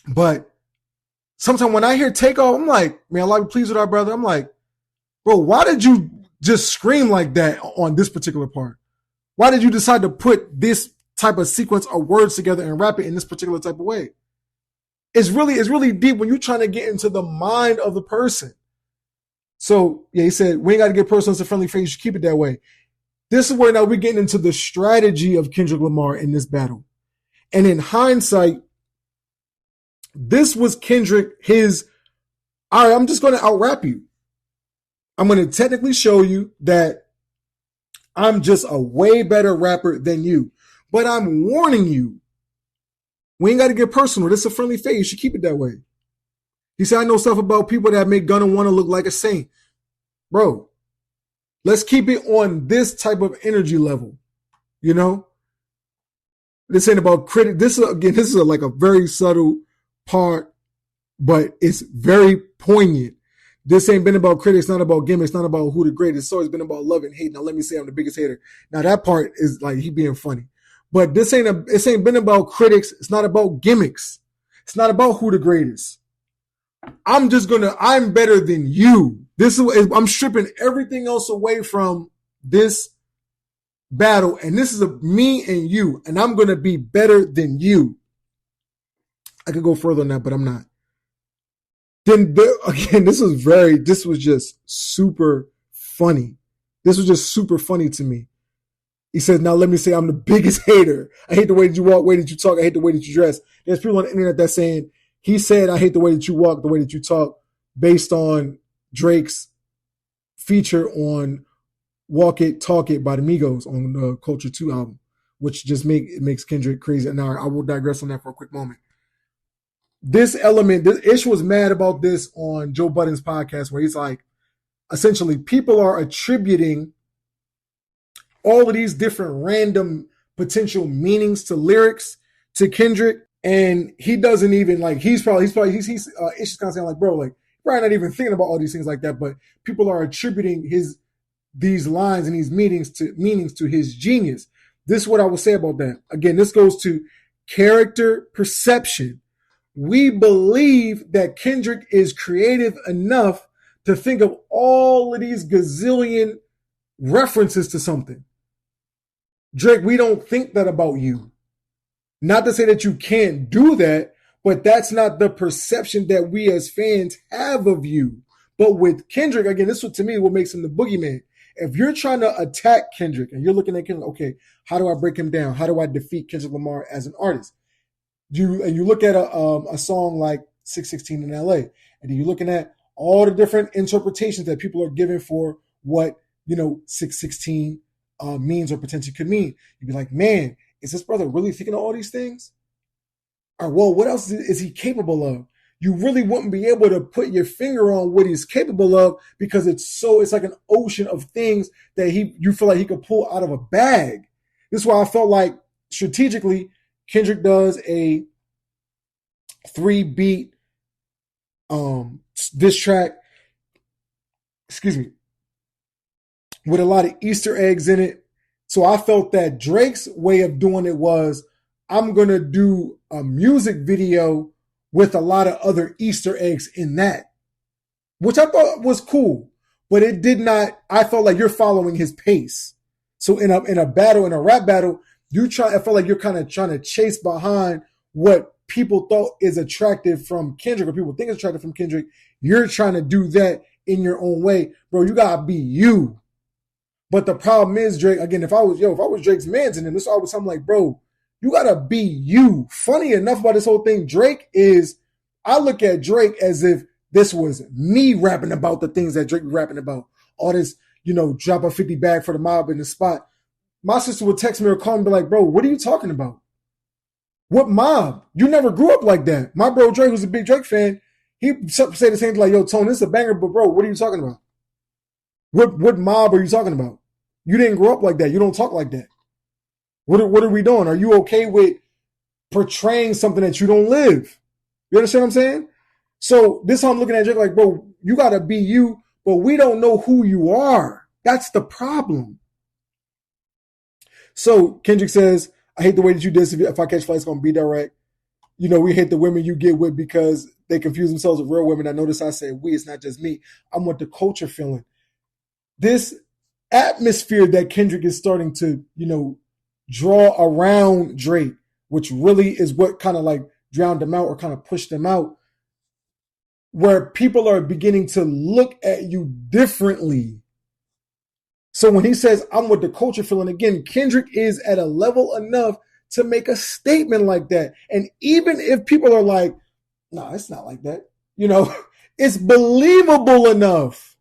But sometimes when I hear Takeoff, I'm like, man, I like to please with our brother. I'm like, bro, why did you just scream like that on this particular part? Why did you decide to put this type of sequence of words together and rap it in this particular type of way? It's really deep when you're trying to get into the mind of the person. So yeah, he said, we ain't got to get personal. It's a friendly face. You should keep it that way. This is where now we're getting into the strategy of Kendrick Lamar in this battle. And in hindsight, this was Kendrick, all right, I'm just going to out rap you. I'm going to technically show you that I'm just a way better rapper than you. But I'm warning you, we ain't got to get personal. This is a friendly face. You should keep it that way. He said, I know stuff about people that make Gunna want to look like a saint. Bro, let's keep it on this type of energy level. You know? This ain't about critic. This is like a very subtle part, but it's very poignant. This ain't been about critics, not about gimmicks, not about who the greatest. It's always been about love and hate. Now let me say I'm the biggest hater. Now that part is like he being funny. But this ain't been about critics. It's not about gimmicks. It's not about who the greatest. I'm better than you. I'm stripping everything else away from this battle, and this is me and you, and I'm gonna be better than you. I could go further than that, but I'm not. Then again, this was just super funny. This was just super funny to me. He says, now let me say I'm the biggest hater. I hate the way that you walk, way that you talk. I hate the way that you dress. There's people on the internet that's saying, he said, I hate the way that you walk, the way that you talk, based on Drake's feature on Walk It, Talk It by the Migos on the Culture 2 album, which just makes Kendrick crazy. Now, I will digress on that for a quick moment. This Ish was mad about this on Joe Budden's podcast, where he's like, essentially, people are attributing all of these different random potential meanings to lyrics to Kendrick, and he doesn't even like. Ish is kind of saying like, bro, like, probably not even thinking about all these things like that, but people are attributing these lines and these meanings to his genius. This is what I will say about that. Again, this goes to character perception. We believe that Kendrick is creative enough to think of all of these gazillion references to something. Drake, we don't think that about you. Not to say that you can't do that, but that's not the perception that we as fans have of you. But with Kendrick, again, this is to me what makes him the boogeyman. If you're trying to attack Kendrick and you're looking at Kendrick, okay, how do I break him down? How do I defeat Kendrick Lamar as an artist? You look at a song like 616 in LA, and then you're looking at all the different interpretations that people are giving for what 616 means or potentially could mean. You'd be like, man, is this brother really thinking of all these things? Or well, what else is he capable of? You really wouldn't be able to put your finger on what he's capable of because it's like an ocean of things that you feel like he could pull out of a bag. This is why I felt like strategically Kendrick does a 3-beat diss track, with a lot of Easter eggs in it. So I felt that Drake's way of doing it was, I'm going to do a music video with a lot of other Easter eggs in that, which I thought was cool, but it did not, I felt like you're following his pace. So in a rap battle, I felt like you're kind of trying to chase behind what people thought is attractive from Kendrick, or people think is attractive from Kendrick. You're trying to do that in your own way. Bro, you gotta be you. But the problem is, Drake, again, if I was Drake's mans in him, this always something like, bro, you gotta be you. Funny enough about this whole thing, I look at Drake as if this was me rapping about the things that Drake was rapping about. All this, drop a 50 bag for the mob in the spot. My sister would text me or call me and be like, bro, what are you talking about? What mob? You never grew up like that. My bro Drake, who's a big Drake fan, he say the same thing like, yo, Tone, this is a banger, but bro, what are you talking about? What mob are you talking about? You didn't grow up like that. You don't talk like that. What are we doing? Are you okay with portraying something that you don't live? You understand what I'm saying? So this is how I'm looking at Drake like, bro, you got to be you, but we don't know who you are. That's the problem. So Kendrick says, I hate the way that you did. If I catch flights, going to be direct. We hate the women you get with because they confuse themselves with real women. I notice I say we, it's not just me. I'm with the culture feeling. This atmosphere that Kendrick is starting to, draw around Drake, which really is what kind of like drowned him out or kind of pushed him out, where people are beginning to look at you differently. So when he says, I'm with the culture feeling, again, Kendrick is at a level enough to make a statement like that. And even if people are like, no, it's not like that, it's believable enough.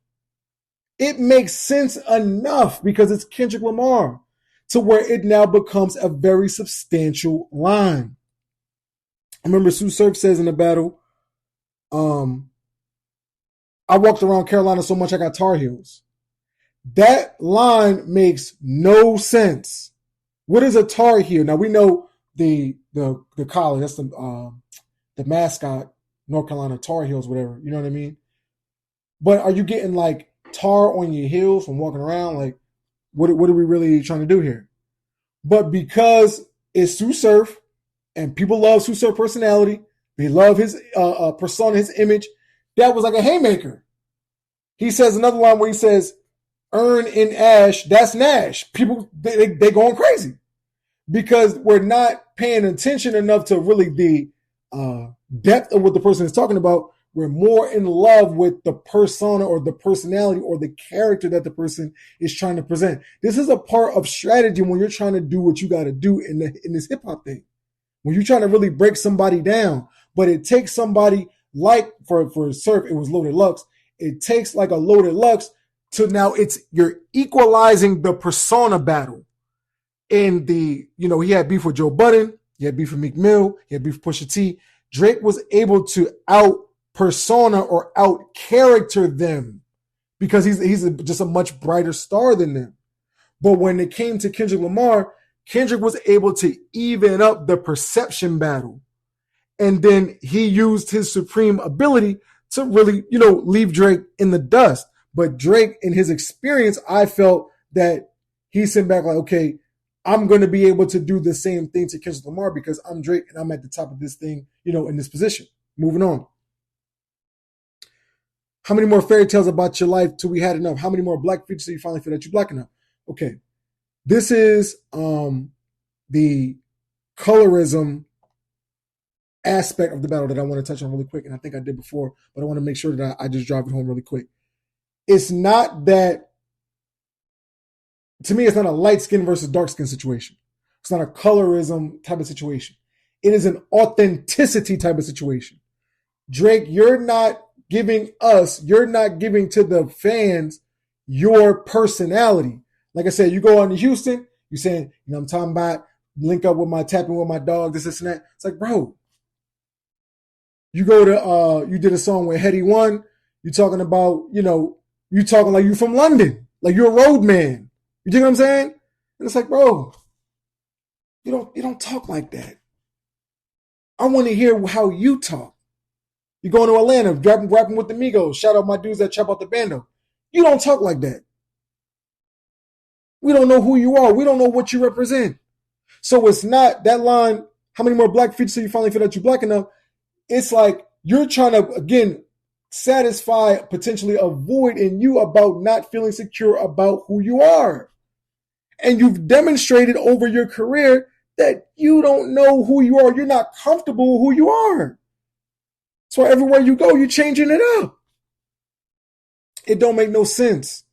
It makes sense enough because it's Kendrick Lamar to where it now becomes a very substantial line. I remember Sue Surf says in the battle, I walked around Carolina so much I got Tar Heels. That line makes no sense. What is a Tar Heel? Now we know the college, that's the mascot, North Carolina Tar Heels, whatever. You know what I mean? But are you getting like tar on your heels from walking around? Like, what are we really trying to do here? But because it's Sue Surf and people love Sue Surf personality, they love his persona, his image, that was like a haymaker. He says another line where he says, "Earn in ash, that's Nash." People, they going crazy because we're not paying attention enough to really the depth of what the person is talking about. We're more in love with the persona or the personality or the character that the person is trying to present. This is a part of strategy when you're trying to do what you got to do in this hip hop thing. When you're trying to really break somebody down, but it takes somebody like for Surf, it was Loaded Lux. It takes like a Loaded Lux to now you're equalizing the persona battle. In the, he had beef with Joe Budden, he had beef with Meek Mill, he had beef with Pusha T. Drake was able to out persona or out character them because he's just a much brighter star than them. But when it came to Kendrick Lamar, Kendrick was able to even up the perception battle. And then he used his supreme ability to really, leave Drake in the dust. But Drake, in his experience, I felt that he sent back like, okay, I'm going to be able to do the same thing to Kendrick Lamar because I'm Drake and I'm at the top of this thing, in this position. Moving on. How many more fairy tales about your life till we had enough? How many more black features till you finally feel that you're black enough? Okay. This is the colorism aspect of the battle that I want to touch on really quick. And I think I did before, but I want to make sure that I just drive it home really quick. It's not that, to me, it's not a light skin versus dark skin situation. It's not a colorism type of situation. It is an authenticity type of situation. Drake, you're not giving to the fans your personality. Like I said, you go on to Houston, you're saying, I'm talking about link up with tapping with my dog, this and that. It's like, bro, you go to, you did a song with Heady One, you're talking about, you talking like you from London, like you're a road man. You dig what I'm saying? And it's like, bro, you don't talk like that. I want to hear how you talk. You're going to Atlanta, rapping with the Migos. Shout out my dudes that chop out the bando. You don't talk like that. We don't know who you are. We don't know what you represent. So it's not that line, how many more black features till you finally feel that you're black enough? It's like you're trying to, again, satisfy potentially a void in you about not feeling secure about who you are. And you've demonstrated over your career that you don't know who you are. You're not comfortable with who you are. So everywhere you go, you're changing it up. It don't make no sense.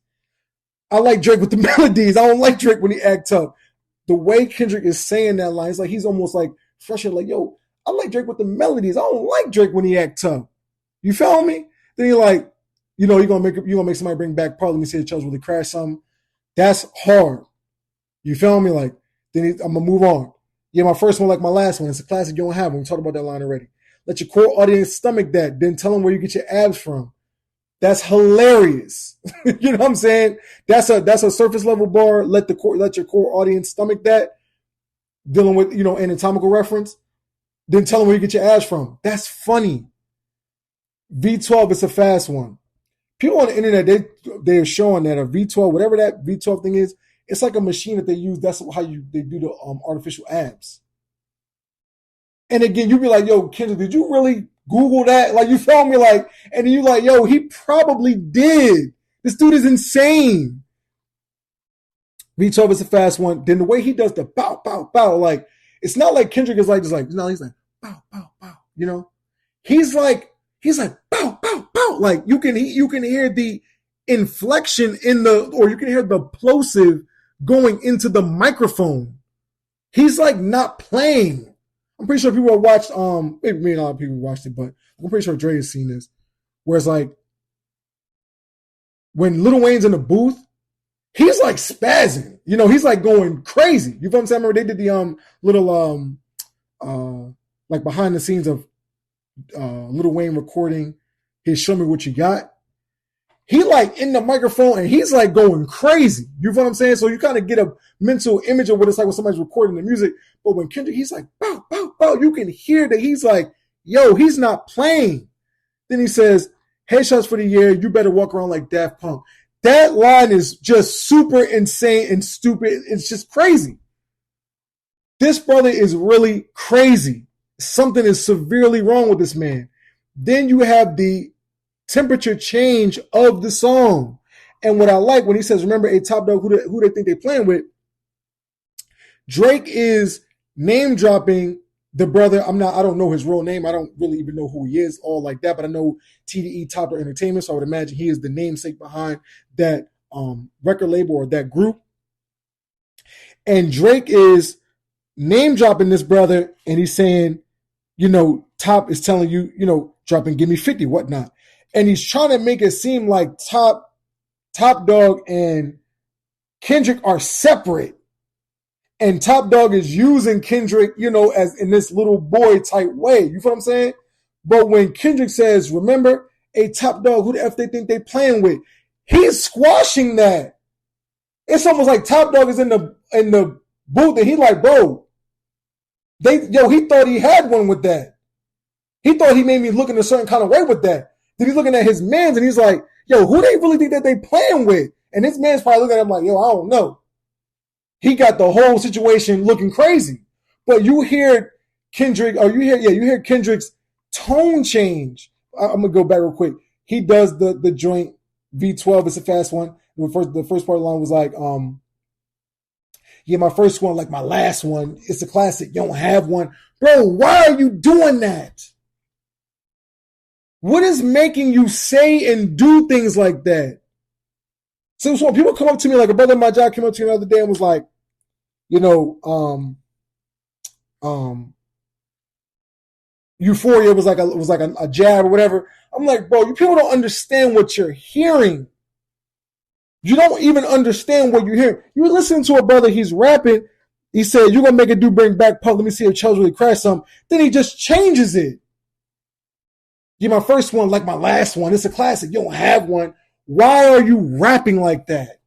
I like Drake with the melodies. I don't like Drake when he act tough. The way Kendrick is saying that line, it's like he's almost like frustrated, like, yo, I like Drake with the melodies. I don't like Drake when he act tough. You feel me? Then you're like, you're gonna make somebody bring back part. Let me see the Chelsea really crash something. That's hard. You feel me? Like, then I'm gonna move on. Yeah, my first one like my last one. It's a classic you don't have. We talked about that line already. Let your core audience stomach that. Then tell them where you get your abs from. That's hilarious. You know what I'm saying? That's a surface level bar. Let your core audience stomach that. Dealing with, anatomical reference. Then tell them where you get your abs from. That's funny. V12 is a fast one. People on the internet, they're showing that a V12, whatever that V12 thing is, it's like a machine that they use. That's how they do the artificial abs. And again, you'd be like, yo, Kendrick, did you really Google that? Like, you feel me? Like, and then you like, yo, he probably did. This dude is insane. V12 is a fast one. Then the way he does the bow, bow, bow, like, it's not like Kendrick is like, just like, no, he's like, bow, bow, bow, He's like, bow, bow, bow. Like, you can hear the inflection or you can hear the plosive going into the microphone. He's like not playing. I'm pretty sure people have watched, maybe not a lot of people watched it, but I'm pretty sure Dre has seen this, where it's like, when Lil Wayne's in the booth, he's like spazzing. You know, he's like going crazy. You know what I'm saying? I remember they did the little like behind the scenes of Lil Wayne recording his Show Me What You Got. He like in the microphone and he's like going crazy. You know what I'm saying? So you kind of get a mental image of what it's like when somebody's recording the music. But when Kendrick, he's like, bow, bow, bow, you can hear that he's like, yo, he's not playing. Then he says, headshots for the year, you better walk around like Daft Punk. That line is just super insane and stupid. It's just crazy. This brother is really crazy. Something is severely wrong with this man. Then you have the temperature change of the song. And what I like when he says, remember a top dog, who they think they're playing with, Drake is name dropping the brother. I don't know his real name. I don't really even know who he is, all like that. But I know TDE, Top Dog Entertainment. So I would imagine he is the namesake behind that record label or that group. And Drake is name dropping this brother, and he's saying, you know, Top is telling you, you know, dropping Give Me 50, whatnot. And he's trying to make it seem like Top Dog and Kendrick are separate. And Top Dog is using Kendrick, you know, as in this little boy type way. You feel what I'm saying? But when Kendrick says, remember, a Top Dog, who the F they think they playing with? He's squashing that. It's almost like Top Dog is in the booth and he's like, bro, he thought he had one with that. He thought he made me look in a certain kind of way with that. Then he's looking at his mans and he's like, yo, who they really think that they playing with? And his man's probably looking at him like, yo, I don't know. He got the whole situation looking crazy. But you hear Kendrick, or you hear Kendrick's tone change. I'm gonna go back real quick. He does the joint V12. It's a fast one. The first part of the line was like, yeah, my first one, like my last one, it's a classic. You don't have one. Bro, why are you doing that? What is making you say and do things like that? So when people come up to me, like a brother in my job came up to me the other day and was like, you know, Euphoria was like a jab or whatever. I'm like, bro, you people don't understand what you're hearing. You don't even understand what you're hearing. You listen to a brother, he's rapping. He said, you're going to make a dude bring back Pump. Let me see if Chubbs really crashed something. Then he just changes it. Yeah, my first one, like my last one. It's a classic. You don't have one. Why are you rapping like that?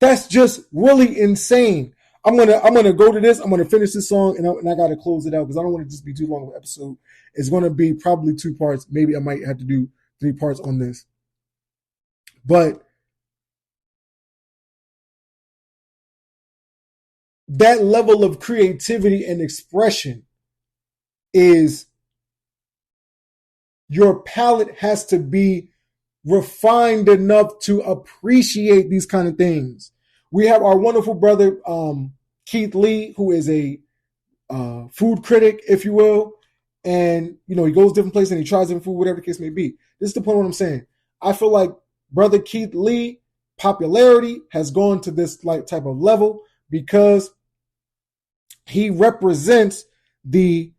That's just really insane. I'm gonna go to this. I'm gonna finish this song, and I gotta close it out because I don't want to just be too long of an episode. It's gonna be probably 2 parts. Maybe I might have to do 3 parts on this. But that level of creativity and expression is, your palate has to be refined enough to appreciate these kind of things. We have our wonderful brother, Keith Lee, who is a food critic, if you will. And, you know, he goes different places and he tries different food, whatever the case may be. This is the point of what I'm saying. I feel like brother Keith Lee popularity has gone to this like type of level because he represents the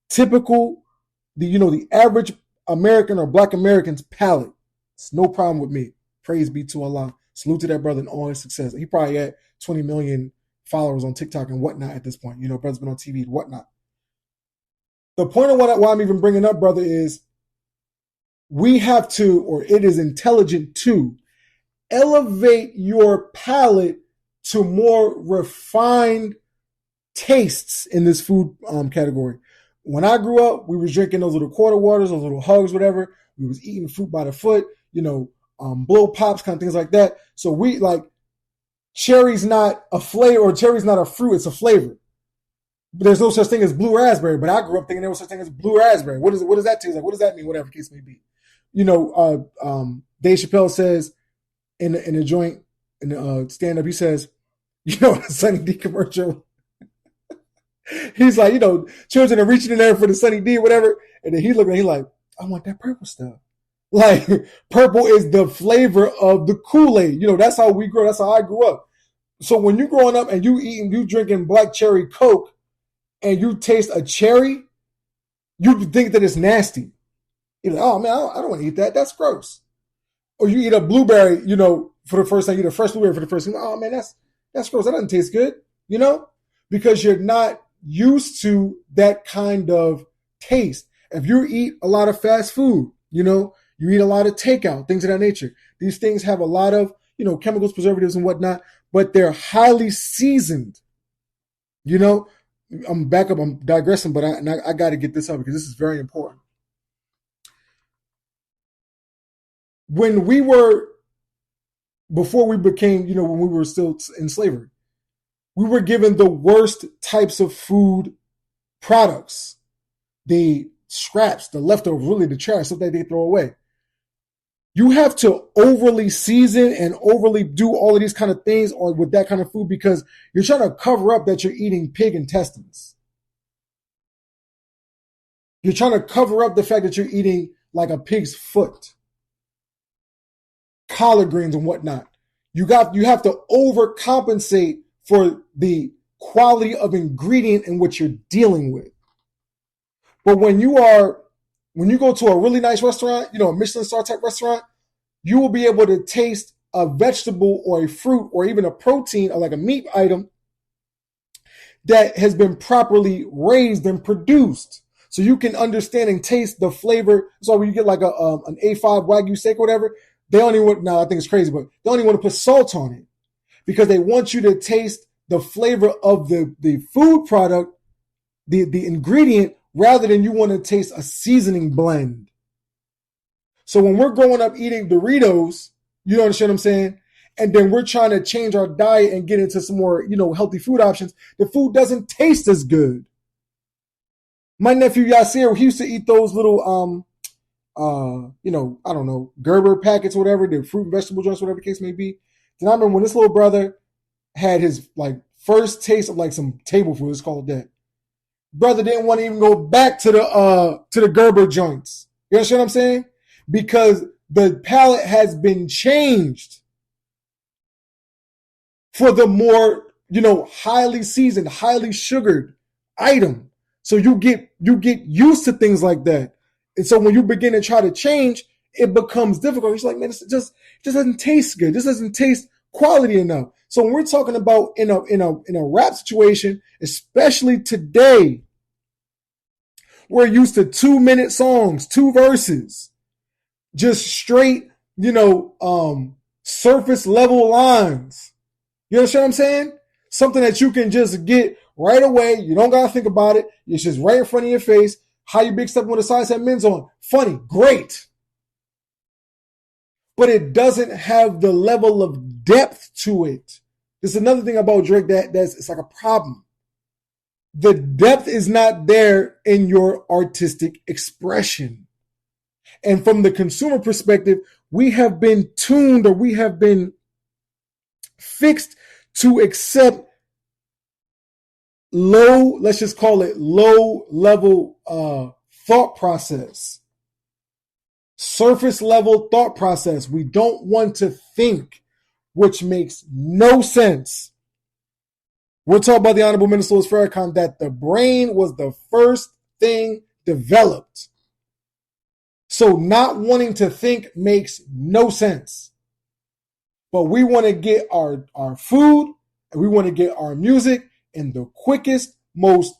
typical, the average American or Black American's palate. It's no problem with me. Praise be to Allah. Salute to that brother and all his success. He probably had 20 million followers on TikTok and whatnot at this point. You know, brother's been on TV and whatnot. The point of why I'm even bringing up, brother, is we have to, or it is intelligent to, elevate your palate to more refined tastes in this food category. When I grew up, we was drinking those little quarter waters, those little hugs, whatever. We was eating fruit by the foot, blow pops, kind of things like that. So we like, cherry's not a flavor, or cherry's not a fruit, it's a flavor. But there's no such thing as blue raspberry. But I grew up thinking there was such thing as blue raspberry. What does that taste like? What does that mean? Whatever the case may be. Dave Chappelle says in the joint, in the stand-up, he says, the Sunny D commercial. He's like, children are reaching in there for the Sunny D, whatever. And then he's looking, he's like, I want that purple stuff. Like, purple is the flavor of the Kool-Aid. That's how we grow. That's how I grew up. So when you're growing up and you drinking black cherry Coke and you taste a cherry, you think that it's nasty. You're like, oh man, I don't want to eat that. That's gross. or you eat a blueberry, for the first time, you eat a fresh blueberry for the first time. Oh man, that's gross. That doesn't taste good, because you're not used to that kind of taste. If you eat a lot of fast food, you eat a lot of takeout, things of that nature. These things have a lot of, chemicals, preservatives, and whatnot, but they're highly seasoned. I'm back up. I'm digressing, but I got to get this up because this is very important. Before we became, when we were still in slavery, we were given the worst types of food products, the scraps, the leftovers, really the trash, stuff that they throw away. You have to overly season and overly do all of these kind of things with that kind of food because you're trying to cover up that you're eating pig intestines. You're trying to cover up the fact that you're eating like a pig's foot, collard greens and whatnot. You have to overcompensate for the quality of ingredient in what you're dealing with. But when you go to a really nice restaurant, a Michelin star type restaurant, you will be able to taste a vegetable or a fruit or even a protein or like a meat item that has been properly raised and produced. So you can understand and taste the flavor. So when you get like an A5 Wagyu steak or whatever, they only want, now I think it's crazy, but they only want to put salt on it because they want you to taste the flavor of the food product, the ingredient, rather than you want to taste a seasoning blend. So when we're growing up eating Doritos, you understand what I'm saying? And then we're trying to change our diet and get into some more, healthy food options. The food doesn't taste as good. My nephew Yasir, he used to eat those little, I don't know, Gerber packets, whatever, the fruit and vegetable joints, whatever the case may be. Then I remember when this little brother had his like first taste of like some table food, let's call it that. Brother didn't want to even go back to the Gerber joints. You understand what I'm saying? Because the palate has been changed for the more, highly seasoned, highly sugared item. So you get used to things like that. And so when you begin to try to change, it becomes difficult. It's like, man, it just doesn't taste good. This doesn't taste quality enough. So when we're talking about in a rap situation, especially today, we're used to 2-minute songs, 2 verses, just straight, surface level lines. You understand what I'm saying? Something that you can just get right away. You don't got to think about it. It's just right in front of your face. How you big step with a size that men's on. Funny, great. But it doesn't have the level of depth to it. There's another thing about Drake that's it's like a problem. The depth is not there in your artistic expression. And from the consumer perspective, we have been tuned or we have been fixed to accept let's just call it low level thought process. Surface level thought process. We don't want to think, which makes no sense. We're talking about the Honorable Minister Louis Farrakhan that the brain was the first thing developed. So not wanting to think makes no sense. But we want to get our food and we want to get our music in the quickest, most,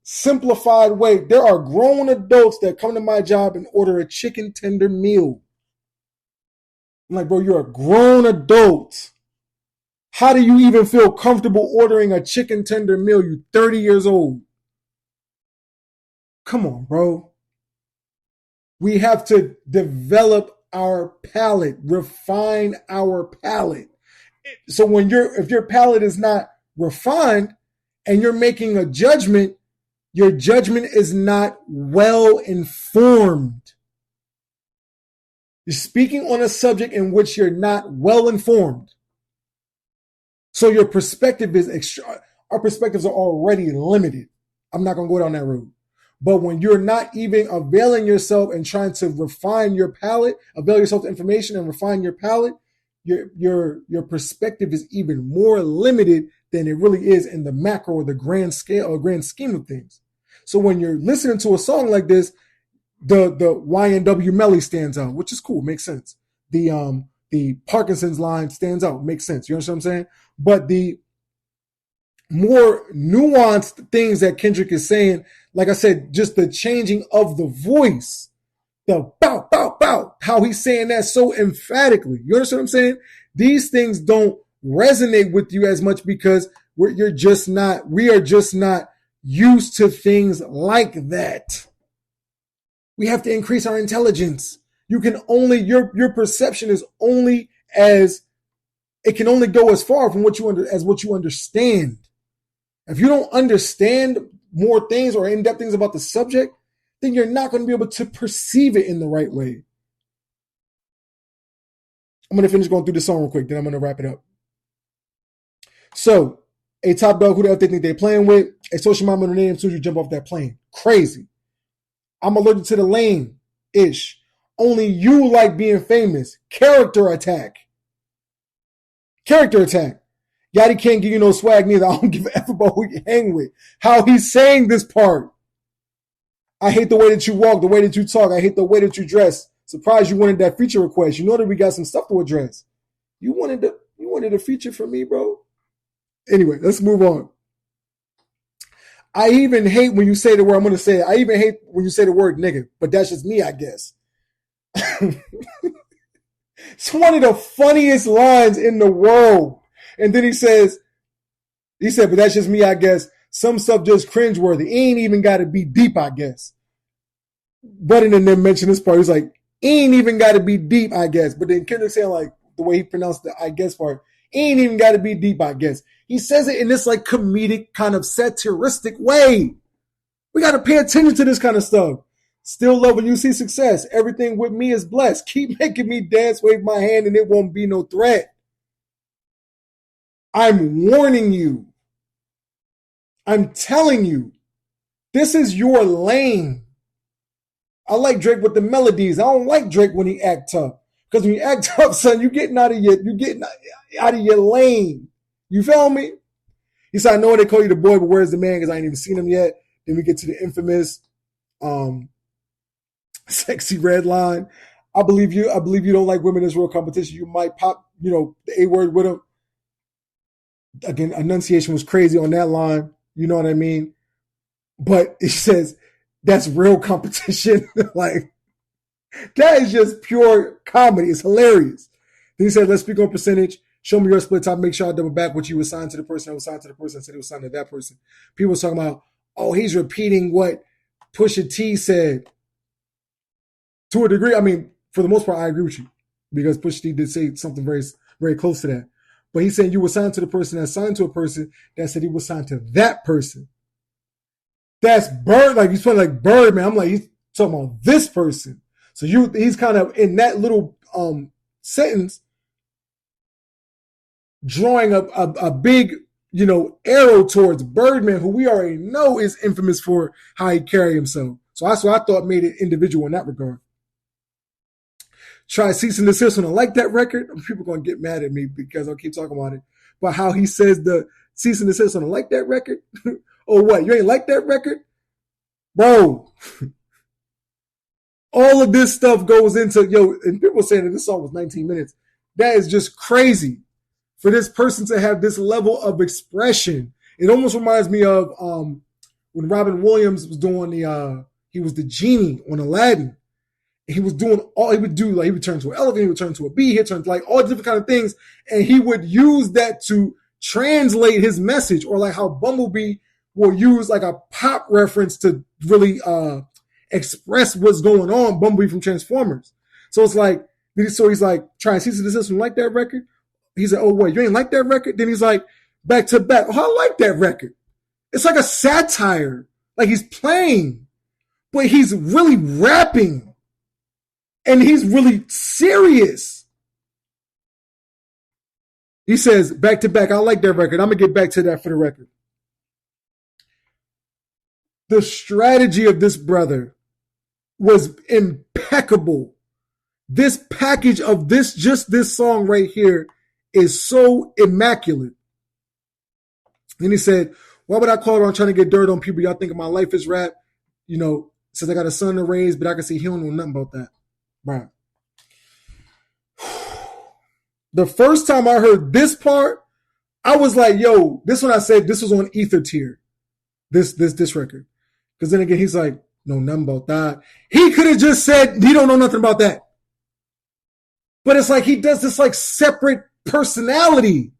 simplified way. There are grown adults that come to my job and order a chicken tender meal. I'm like, bro, you're a grown adult. How do you even feel comfortable ordering a chicken tender meal? You're 30 years old. Come on, bro. We have to develop our palate, refine our palate. So if your palate is not refined and you're making a judgment, your judgment is not well informed. You're speaking on a subject in which you're not well informed. So your perspective our perspectives are already limited. I'm not going to go down that road. But when you're not even availing yourself and trying to refine your palate, avail yourself to information and refine your palate, your perspective is even more limited than it really is in the macro or the grand scale or grand scheme of things. So when you're listening to a song like this, the YNW Melly stands out, which is cool, makes sense. the Parkinson's line stands out, makes sense. You understand what I'm saying? But the more nuanced things that Kendrick is saying, like I said, just the changing of the voice, the bow, bow, bow, how he's saying that so emphatically. You understand what I'm saying? These things don't resonate with you as much because we are just not used to things like that. We have to increase our intelligence. You can only, your perception is only as, it can only go as far from what you understand. If you don't understand more things or in-depth things about the subject, then you're not going to be able to perceive it in the right way. I'm going to finish going through the song real quick, then I'm going to wrap it up. So, a top dog, who the hell they think they're playing with? A social mom on the name as soon as you jump off that plane. Crazy. I'm allergic to the lane-ish. Only you like being famous. Character attack. Character attack. Yachty can't give you no swag neither. I don't give a F about who you hang with. How he's saying this part. I hate the way that you walk, the way that you talk. I hate the way that you dress. Surprised you wanted that feature request. You know that we got some stuff to address. You wanted a feature from me, bro. Anyway, let's move on. I even hate when you say the word, I'm going to say it. I even hate when you say the word nigga, but that's just me, I guess. It's one of the funniest lines in the world. And then he said, but that's just me, I guess. Some stuff just cringeworthy. It ain't even got to be deep, I guess. But and then mention this part. He's like, ain't even got to be deep, I guess. But then Kendrick saying like the way he pronounced the I guess part, ain't even got to be deep, I guess. He says it in this like comedic kind of satiristic way. We got to pay attention to this kind of stuff. Still love when you see success. Everything with me is blessed. Keep making me dance, wave my hand, and it won't be no threat. I'm warning you. I'm telling you. This is your lane. I like Drake with the melodies. I don't like Drake when he act tough. Because when you act tough, son, you're getting out of your lane. You feel me? He said, I know they call you the boy, but where's the man? Because I ain't even seen him yet. Then we get to the infamous sexy red line. I believe you don't like women as real competition. You might pop, the A word with him. Again, enunciation was crazy on that line. You know what I mean? But it says that's real competition. Like, that is just pure comedy. It's hilarious. Then he said, let's speak on percentage. Show me your split top. Make sure I double back what you assigned to the person that was assigned to the person that said it was assigned to that person. People were talking about, oh, he's repeating what Pusha T said. To a degree, I mean, for the most part, I agree with you. Because Pusha T did say something very, very close to that. But he's saying you were assigned to the person that assigned to a person that said he was assigned to that person. That's Bird, like he's playing like Birdman. I'm like, he's talking about this person. So he's kind of in that little sentence drawing a big, arrow towards Birdman, who we already know is infamous for how he carry himself. So that's what I thought made it individual in that regard. Try cease and desist on I like that record. People are going to get mad at me because I'll keep talking about it. But how he says the cease and desist on I like that record? Or what? You ain't like that record? Bro. All of this stuff goes into, and people saying that this song was 19 minutes. That is just crazy for this person to have this level of expression. It almost reminds me of when Robin Williams was doing he was the genie on Aladdin. He was doing all he would do, like he would turn to an elephant, he would turn to a bee, he'd turn to like all different kind of things. And he would use that to translate his message, or like how Bumblebee will use like a pop reference to really express what's going on, Bumblebee from Transformers. So it's like, so he's like, trying to cease and desist from like that record. He said, oh, wait, you ain't like that record? Then he's like, back to back. Oh, I like that record. It's like a satire. Like he's playing, but he's really rapping. And he's really serious. He says, back to back, I like that record. I'm going to get back to that for the record. The strategy of this brother was impeccable. This package of just this song right here is so immaculate. Then he said, why would I call around trying to get dirt on people? Y'all think my life is rap? Since I got a son to raise, but I can see he don't know nothing about that. Right. The first time I heard this part, I was like, yo, this one I said this was on Ether tier. This record. Because then again, he's like, no, nothing about that. He could have just said he don't know nothing about that. But it's like he does this like separate personality.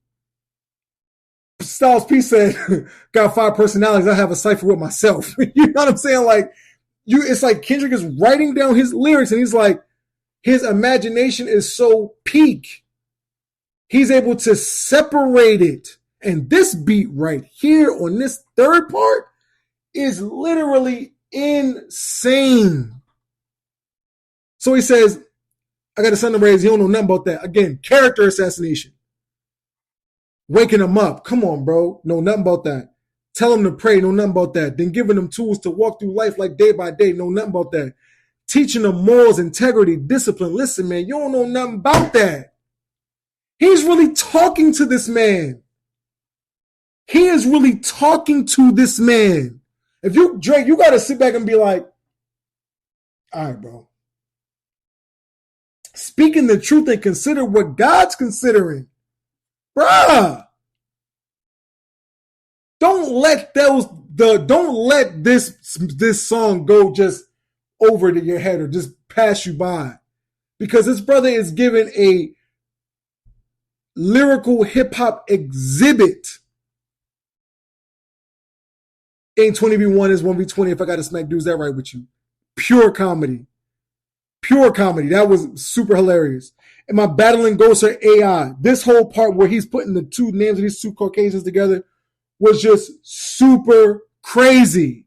Styles P said, got 5 personalities. I have a cipher with myself. You know what I'm saying? Like, it's like Kendrick is writing down his lyrics and he's like, his imagination is so peak. He's able to separate it. And this beat right here on this third part is literally insane. So he says, I got a son to raise. He don't know nothing about that. Again, character assassination. Waking him up. Come on, bro. Know nothing about that. Tell him to pray. Know nothing about that. Then giving them tools to walk through life like day by day. Know nothing about that. Teaching them morals, integrity, discipline. Listen, man, you don't know nothing about that. He's really talking to this man. He is really talking to this man. If you, Drake, you got to sit back and be like, all right, bro. Speaking the truth and consider what God's considering. Bruh. Don't let this song go just over to your head or just pass you by. Because this brother is giving a lyrical hip hop exhibit. Ain't 20v1 is 1v20 if I got to smack dudes that right with you. Pure comedy. Pure comedy. That was super hilarious. And my battling ghosts are AI. This whole part where he's putting the two names of these two Caucasians together was just super crazy.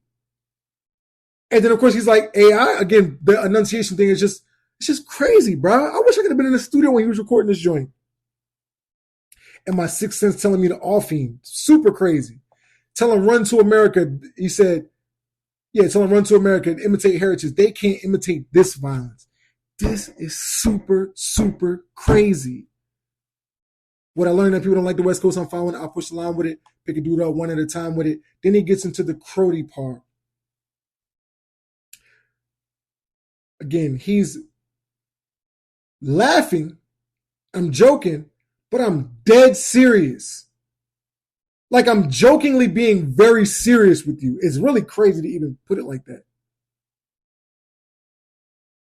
And then, of course, he's like, AI, again, the enunciation thing is just, it's just crazy, bro. I wish I could have been in the studio when he was recording this joint. And my sixth sense telling me to off him. Super crazy. Tell him run to America. He said, yeah, tell him run to America and imitate heritage. They can't imitate this violence. This is super, super crazy. What I learned that people don't like the West Coast, I'm following it. I'll push the line with it, pick a dude up one at a time with it. Then he gets into the Crody part. Again, he's laughing. I'm joking, but I'm dead serious. Like I'm jokingly being very serious with you. It's really crazy to even put it like that.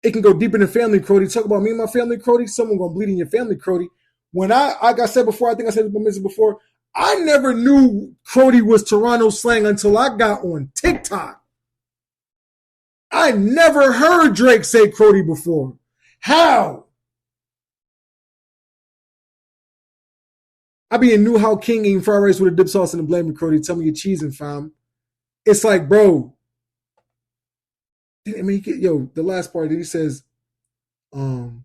It can go deeper than family, Crody. Talk about me and my family, Crody. Someone gonna bleed in your family, Crody. When like I said before, I think I said this before, I never knew Crody was Toronto slang until I got on TikTok. I never heard Drake say Crody before. How? I be in New How King eating fried rice with a dip sauce and a blame me, Crody. Tell me you're cheesing, fam. It's like, bro. I mean, the last part that he says, I'll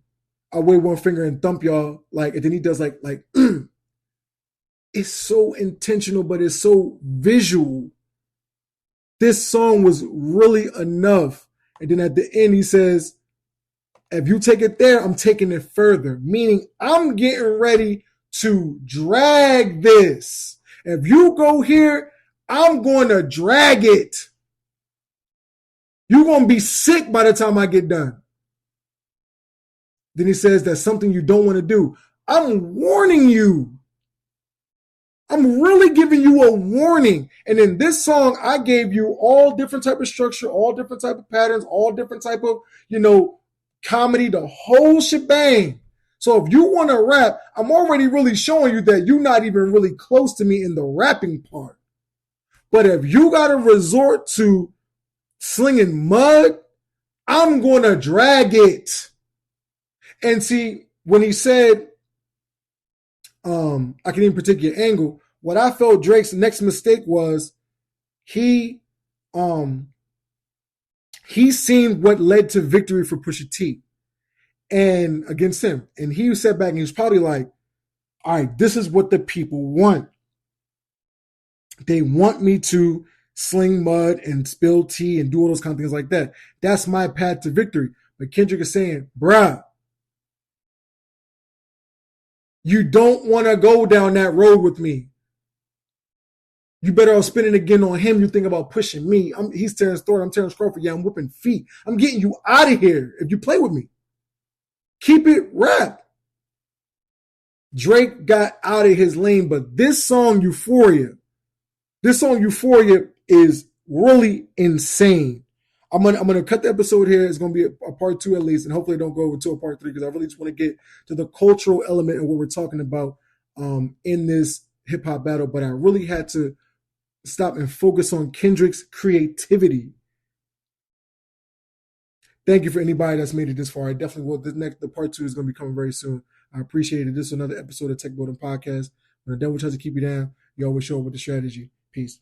wave one finger and thump y'all. Like, and then he does like, it's so intentional, but it's so visual. This song was really enough. And then at the end, he says, if you take it there, I'm taking it further. Meaning I'm getting ready to drag this. If you go here, I'm going to drag it. You're going to be sick by the time I get done. Then he says that's something you don't want to do. I'm warning you. I'm really giving you a warning. And in this song, I gave you all different type of structure, all different type of patterns, all different type of, comedy, the whole shebang. So if you want to rap, I'm already really showing you that you're not even really close to me in the rapping part. But if you got to resort to slinging mud, I'm going to drag it. And see, when he said, I can even predict your angle, what I felt Drake's next mistake was he seen what led to victory for Pusha T and against him. And he sat back and he was probably like, all right, this is what the people want. They want me to sling mud and spill tea and do all those kind of things like that. That's my path to victory. But Kendrick is saying, bruh, you don't want to go down that road with me. You better off spinning again on him. You think about pushing me. He's Terrence Thorne. I'm Terrence Crawford. Yeah, I'm whipping feet. I'm getting you out of here if you play with me. Keep it rap. Drake got out of his lane, but this song Euphoria is really insane. I'm gonna cut the episode here. It's gonna be a part 2 at least, and hopefully don't go over to a part 3 because I really just want to get to the cultural element of what we're talking about in this hip hop battle. But I really had to stop and focus on Kendrick's creativity. Thank you for anybody that's made it this far. I definitely will. The part 2 is gonna be coming very soon. I appreciate it. This is another episode of Tech Building Podcast. When the devil tries to keep you down, you always show up with the strategy. Peace.